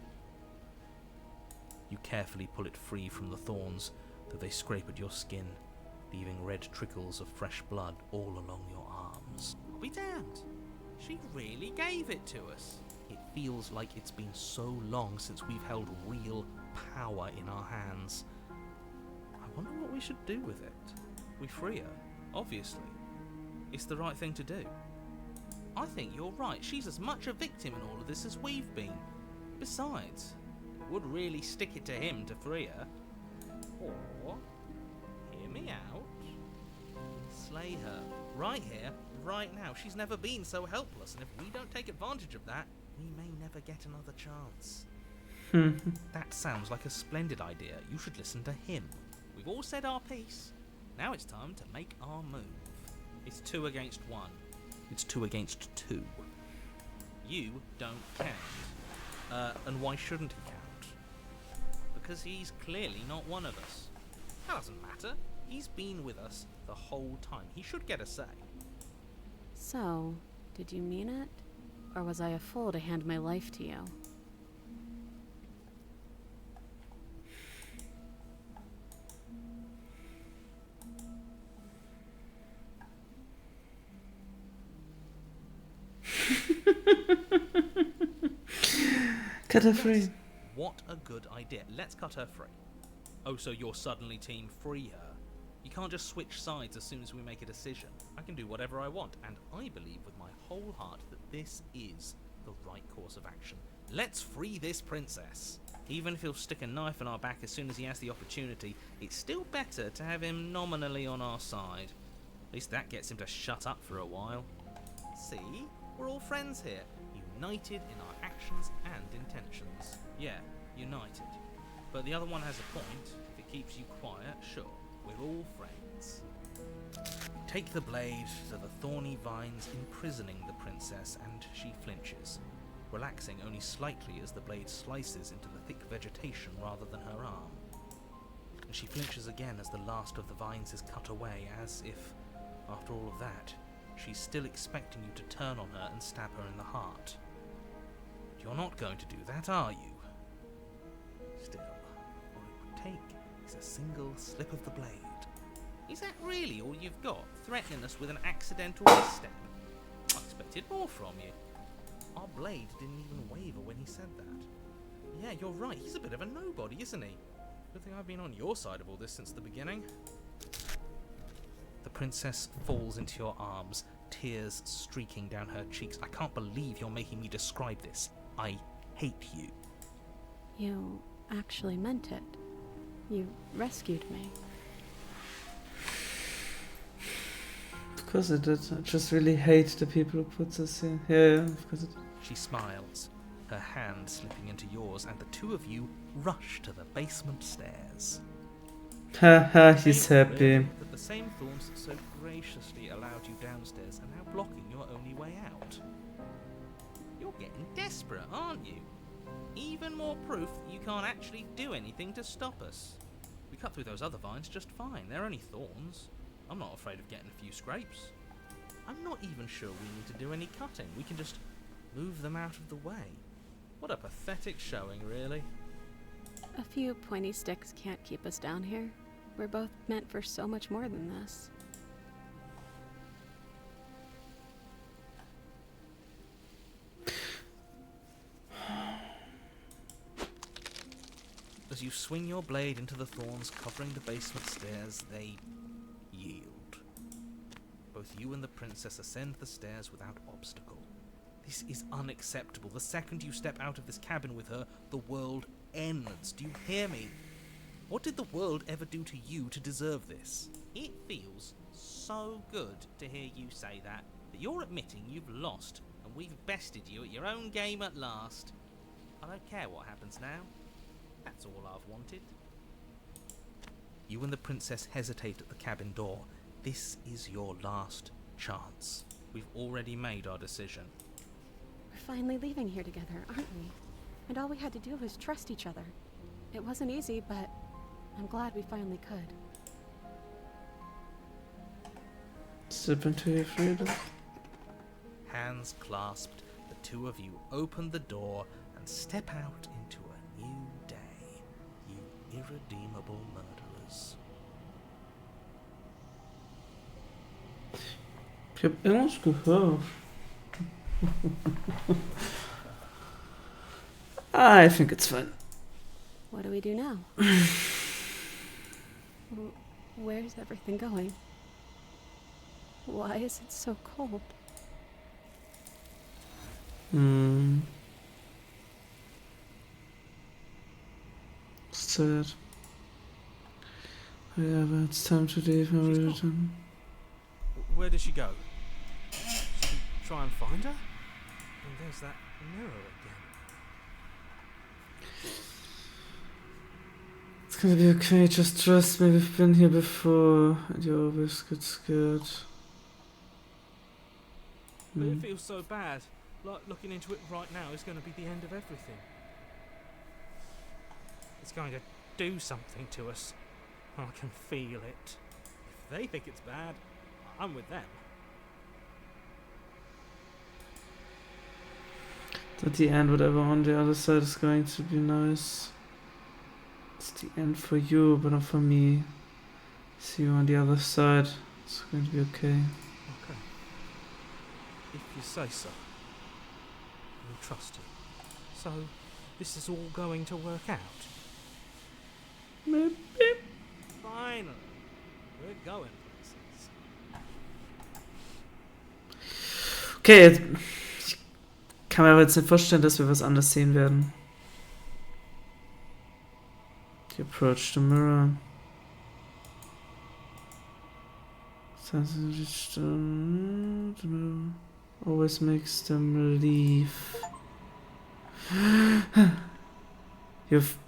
You carefully pull it free from the thorns, though they scrape at your skin, leaving red trickles of fresh blood all along your arms. I'll be damned. She really gave it to us. It feels like it's been so long since we've held real power in our hands. I wonder what we should do with it. We free her, obviously. It's the right thing to do. I think you're right. She's as much a victim in all of this as we've been. Besides, it would really stick it to him to free her. Or, hear me out, slay her. Right here, right now. She's never been so helpless, and if we don't take advantage of that, we may never get another chance. That sounds like a splendid idea. You should listen to him. We've all said our piece. Now it's time to make our move. It's 2 against 1. It's 2 against 2. You don't count. And why shouldn't he count? Because he's clearly not one of us. That doesn't matter. He's been with us the whole time. He should get a say. So, did you mean it? Or was I a fool to hand my life to you? Cut her free. What a good idea. Let's cut her free. Oh, so you're suddenly team free her? You can't just switch sides as soon as we make a decision. I can do whatever I want, and I believe with my whole heart that this is the right course of action. Let's free this princess. Even if he'll stick a knife in our back as soon as he has the opportunity, it's still better to have him nominally on our side. At least that gets him to shut up for a while. See? We're all friends here, united in our actions and intentions. Yeah, united. But the other one has a point. If it keeps you quiet, sure, we're all friends. Take the blade to the thorny vines imprisoning the princess, and she flinches, relaxing only slightly as the blade slices into the thick vegetation rather than her arm. And she flinches again as the last of the vines is cut away, as if, after all of that, she's still expecting you to turn on her and stab her in the heart. But you're not going to do that, are you? Still, all it would take is a single slip of the blade. Is that really all you've got? Threatening us with an accidental misstep? I expected more from you. Our blade didn't even waver when he said that. Yeah, you're right, he's a bit of a nobody, isn't he? Good thing I've been on your side of all this since the beginning. The princess falls into your arms, tears streaking down her cheeks. I can't believe you're making me describe this. I hate you. You actually meant it. You rescued me. Of course it did. I just really hate the people who put this here. Yeah, of course it did. She smiles, her hand slipping into yours, and the two of you rush to the basement stairs. Haha, he's Same, happy. really, that the same thorns that so graciously allowed you downstairs are now blocking your only way out. You're getting desperate, aren't you? Even more proof that you can't actually do anything to stop us. We cut through those other vines just fine. They're only thorns. I'm not afraid of getting a few scrapes. I'm not even sure we need to do any cutting. We can just move them out of the way. What a pathetic showing, really. A few pointy sticks can't keep us down here. We're both meant for so much more than this. As you swing your blade into the thorns covering the basement stairs, they yield. Both you and the princess ascend the stairs without obstacle. This is unacceptable. The second you step out of this cabin with her, the world ends. Do you hear me? What did the world ever do to you to deserve this? It feels so good to hear you say that you're admitting you've lost and we've bested you at your own game at last. I don't care what happens now. That's all I've wanted. You and the princess hesitate at the cabin door. This is your last chance. We've already made our decision. We're finally leaving here together, aren't we? And all we had to do was trust each other. It wasn't easy, but I'm glad we finally could. Step into your freedom. Hands clasped, The two of you open the door and step out into a new day, you irredeemable murderers. Ich hab irgendwas gehört. I think it's fine. What do we do now? Where's everything going? Why is it so cold? Sad. Yeah, but it's time to leave. She's gone. Where did she go? Should we try and find her? And there's that mirror again. It's gonna be okay, just trust me, we've been here before, and you always get scared. But it feels so bad. Like looking into it right now is going to be the end of everything. It's going to do something to us. I can feel it. If they think it's bad, I'm with them. At the end, whatever on the other side is going to be nice. It's the end for you, but not for me. See you on the other side. It's going to be okay. Okay. If you say so. We'll trust you. So, this is all going to work out? Maybe. Finally. We're going places. Okay, ich kann mir aber jetzt nicht vorstellen, dass wir was anderes sehen werden. You approach the mirror. Always makes them leave. You've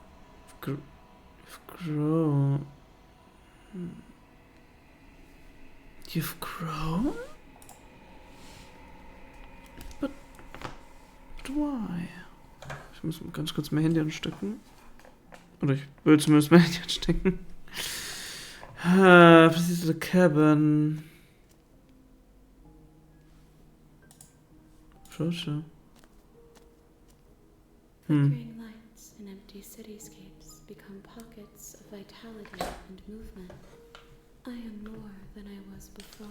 grown. You've grown? But why? Ich muss mal ganz kurz mein Handy anstecken. Oder ich will zumindest mein Handy anstecken. Proceed to the cabin. Approach her. Flickering lights in empty cityscapes become pockets of vitality and movement. I am more than I was before.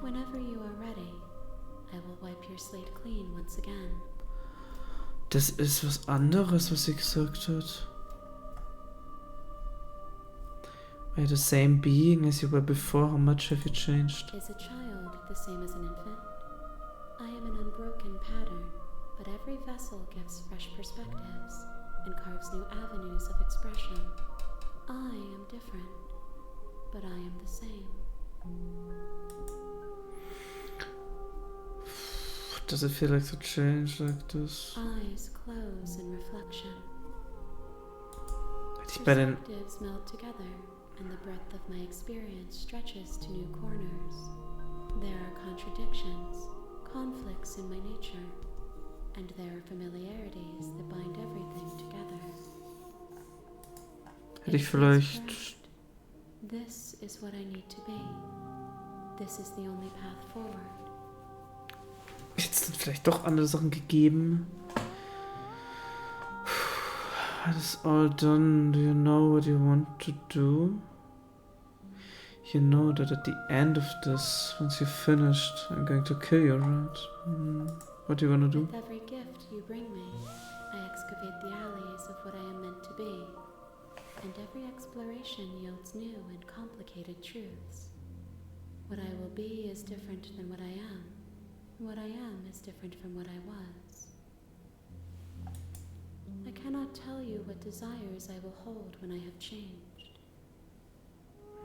Whenever you are ready, I will wipe your slate clean once again. Das ist was anderes, was sie gesagt hat. Are you the same being as you were before? How much have you changed? Is a child the same as an infant? I am an unbroken pattern, but every vessel gives fresh perspectives and carves new avenues of expression. I am different, but I am the same. Does it feel like to change like this? Eyes close in reflection. Perspectives meld together, and the breadth of my experience stretches to new corners. There are contradictions, conflicts in my nature, and there are familiarities that bind everything together. Hätte ich vielleicht... This is what I need to be. This is the only path forward. Jetzt sind vielleicht doch andere Sachen gegeben. That is all done. Do you know what you want to do? You know that at the end of this, once you're finished, I'm going to kill you, right? What do you want to do? With every gift you bring me, I excavate the alleys of what I am meant to be. And every exploration yields new and complicated truths. What I will be is different than what I am. What I am is different from what I was. I cannot tell you what desires I will hold when I have changed.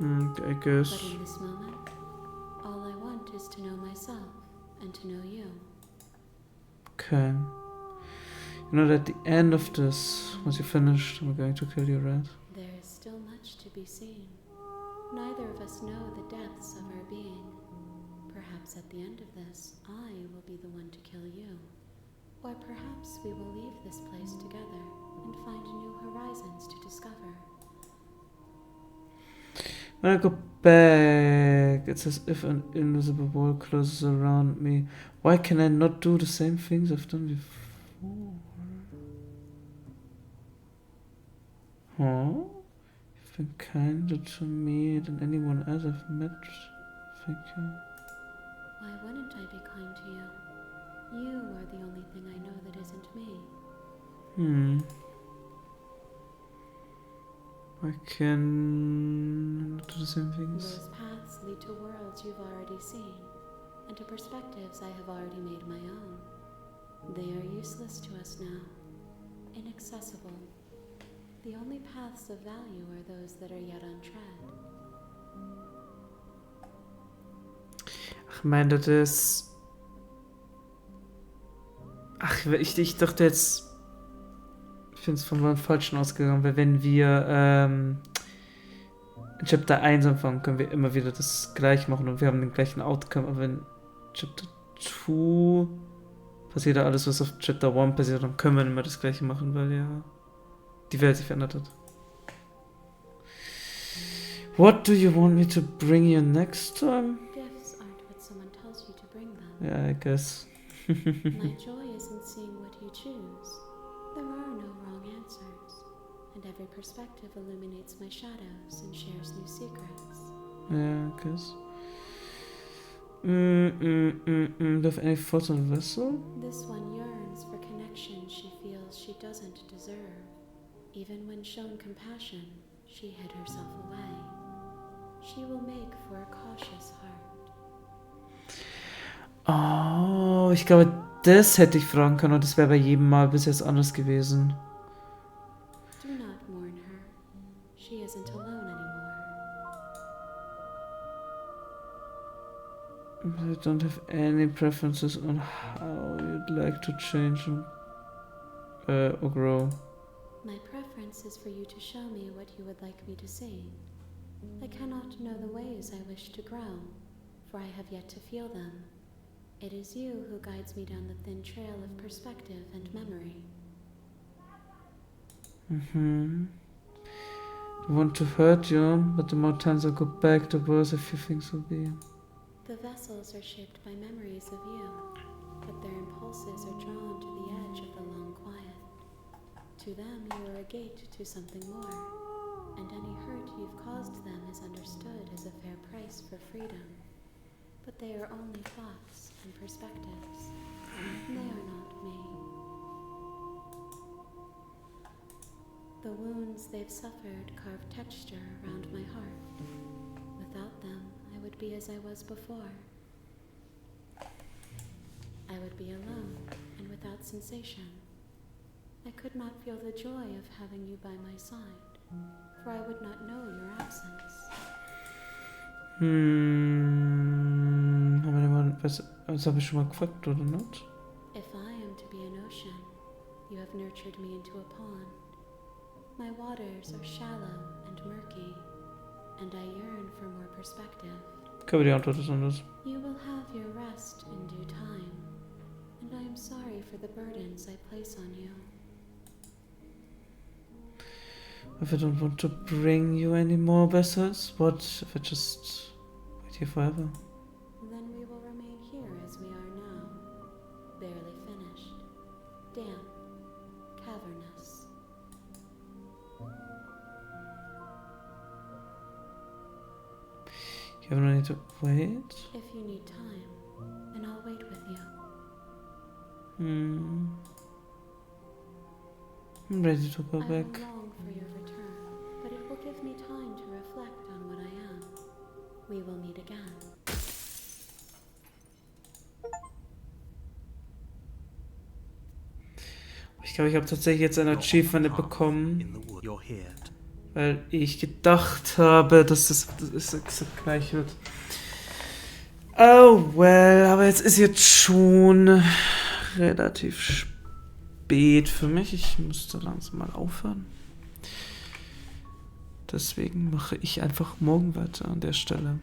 I guess. But in this moment, all I want is to know myself and to know you. Okay. You know that at the end of this, once you're finished, I'm going to kill you, right? There is still much to be seen. Neither of us know the depths of our being. Perhaps at the end of this, I will be the one to kill you. Or perhaps we will leave this place together and find new horizons to discover. I'll go back. back. It's as if an invisible wall closes around me. Why can I not do the same things I've done before? Huh? You've been kinder to me than anyone else I've met. Thank you. Why wouldn't I be kind to you? You are the only thing I know that isn't me. I can do the same things. Those paths lead to worlds you've already seen, and to perspectives I have already made my own. They are useless to us now, inaccessible. The only paths of value are those that are yet untread. Ach, mein, das ist... Ach, ich dachte jetzt... Ich finde es vom Falschen ausgegangen, weil wenn wir in Chapter 1 anfangen, können wir immer wieder das gleich machen und wir haben den gleichen Outcome, aber wenn Chapter 2 passiert da alles, was auf Chapter 1 passiert, dann können wir nicht mehr das gleiche machen, weil ja die Welt sich verändert hat. What do you want me to bring you next time? Gifts aren't what someone tells you to bring them. Yeah, I guess. My joy is in seeing what you choose. There are no wrong answers, and every perspective illuminates my shadows and shares new secrets. Yeah, I guess. Do you have any thoughts on Vessel? This one yearns for connection she feels she doesn't deserve. Even when shown compassion, she hid herself away. She will make for a cautious heart. Oh, ich glaube, das hätte ich fragen können und das wäre bei jedem Mal bis jetzt anders gewesen. Do not mourn her. She isn't alone anymore. I don't have any preferences on how you'd like to change or grow. My preference is for you to show me what you would like me to see. I cannot know the ways I wish to grow, for I have yet to feel them. It is you who guides me down the thin trail of perspective and memory. I want to hurt you, but the more times I go back, the worse a few things will be. The vessels are shaped by memories of you, but their impulses are drawn to the edge of the long quiet. To them, you are a gate to something more, and any hurt you've caused them is understood as a fair price for freedom. But they are only thoughts and perspectives. They are not me. The wounds they've suffered carve texture around my heart. Without them, I would be as I was before. I would be alone and without sensation. I could not feel the joy of having you by my side, for I would not know your absence. Das habe ich schon mal gefragt, oder nicht? If I am to be an ocean, you have nurtured me into a pond. My waters are shallow and murky, and I yearn for more perspective. Ich glaube, die Antwort ist anders. You will have your rest in due time, and I am sorry for the burdens I place on you. If I don't want to bring you any more vessels, what if I just wait here forever? Then we will remain here as we are now, barely finished, damp, cavernous. You have no need to wait? If you need time, then I'll wait with you. I'm ready to go I back. will long for your return, but it will give me time to reflect on what I am. We will meet again. Ich glaube, ich habe tatsächlich jetzt ein Achievement bekommen, weil ich gedacht habe, dass das exakt gleich wird. Oh well, aber jetzt ist jetzt schon relativ spät für mich. Ich müsste langsam mal aufhören. Deswegen mache ich einfach morgen weiter an der Stelle.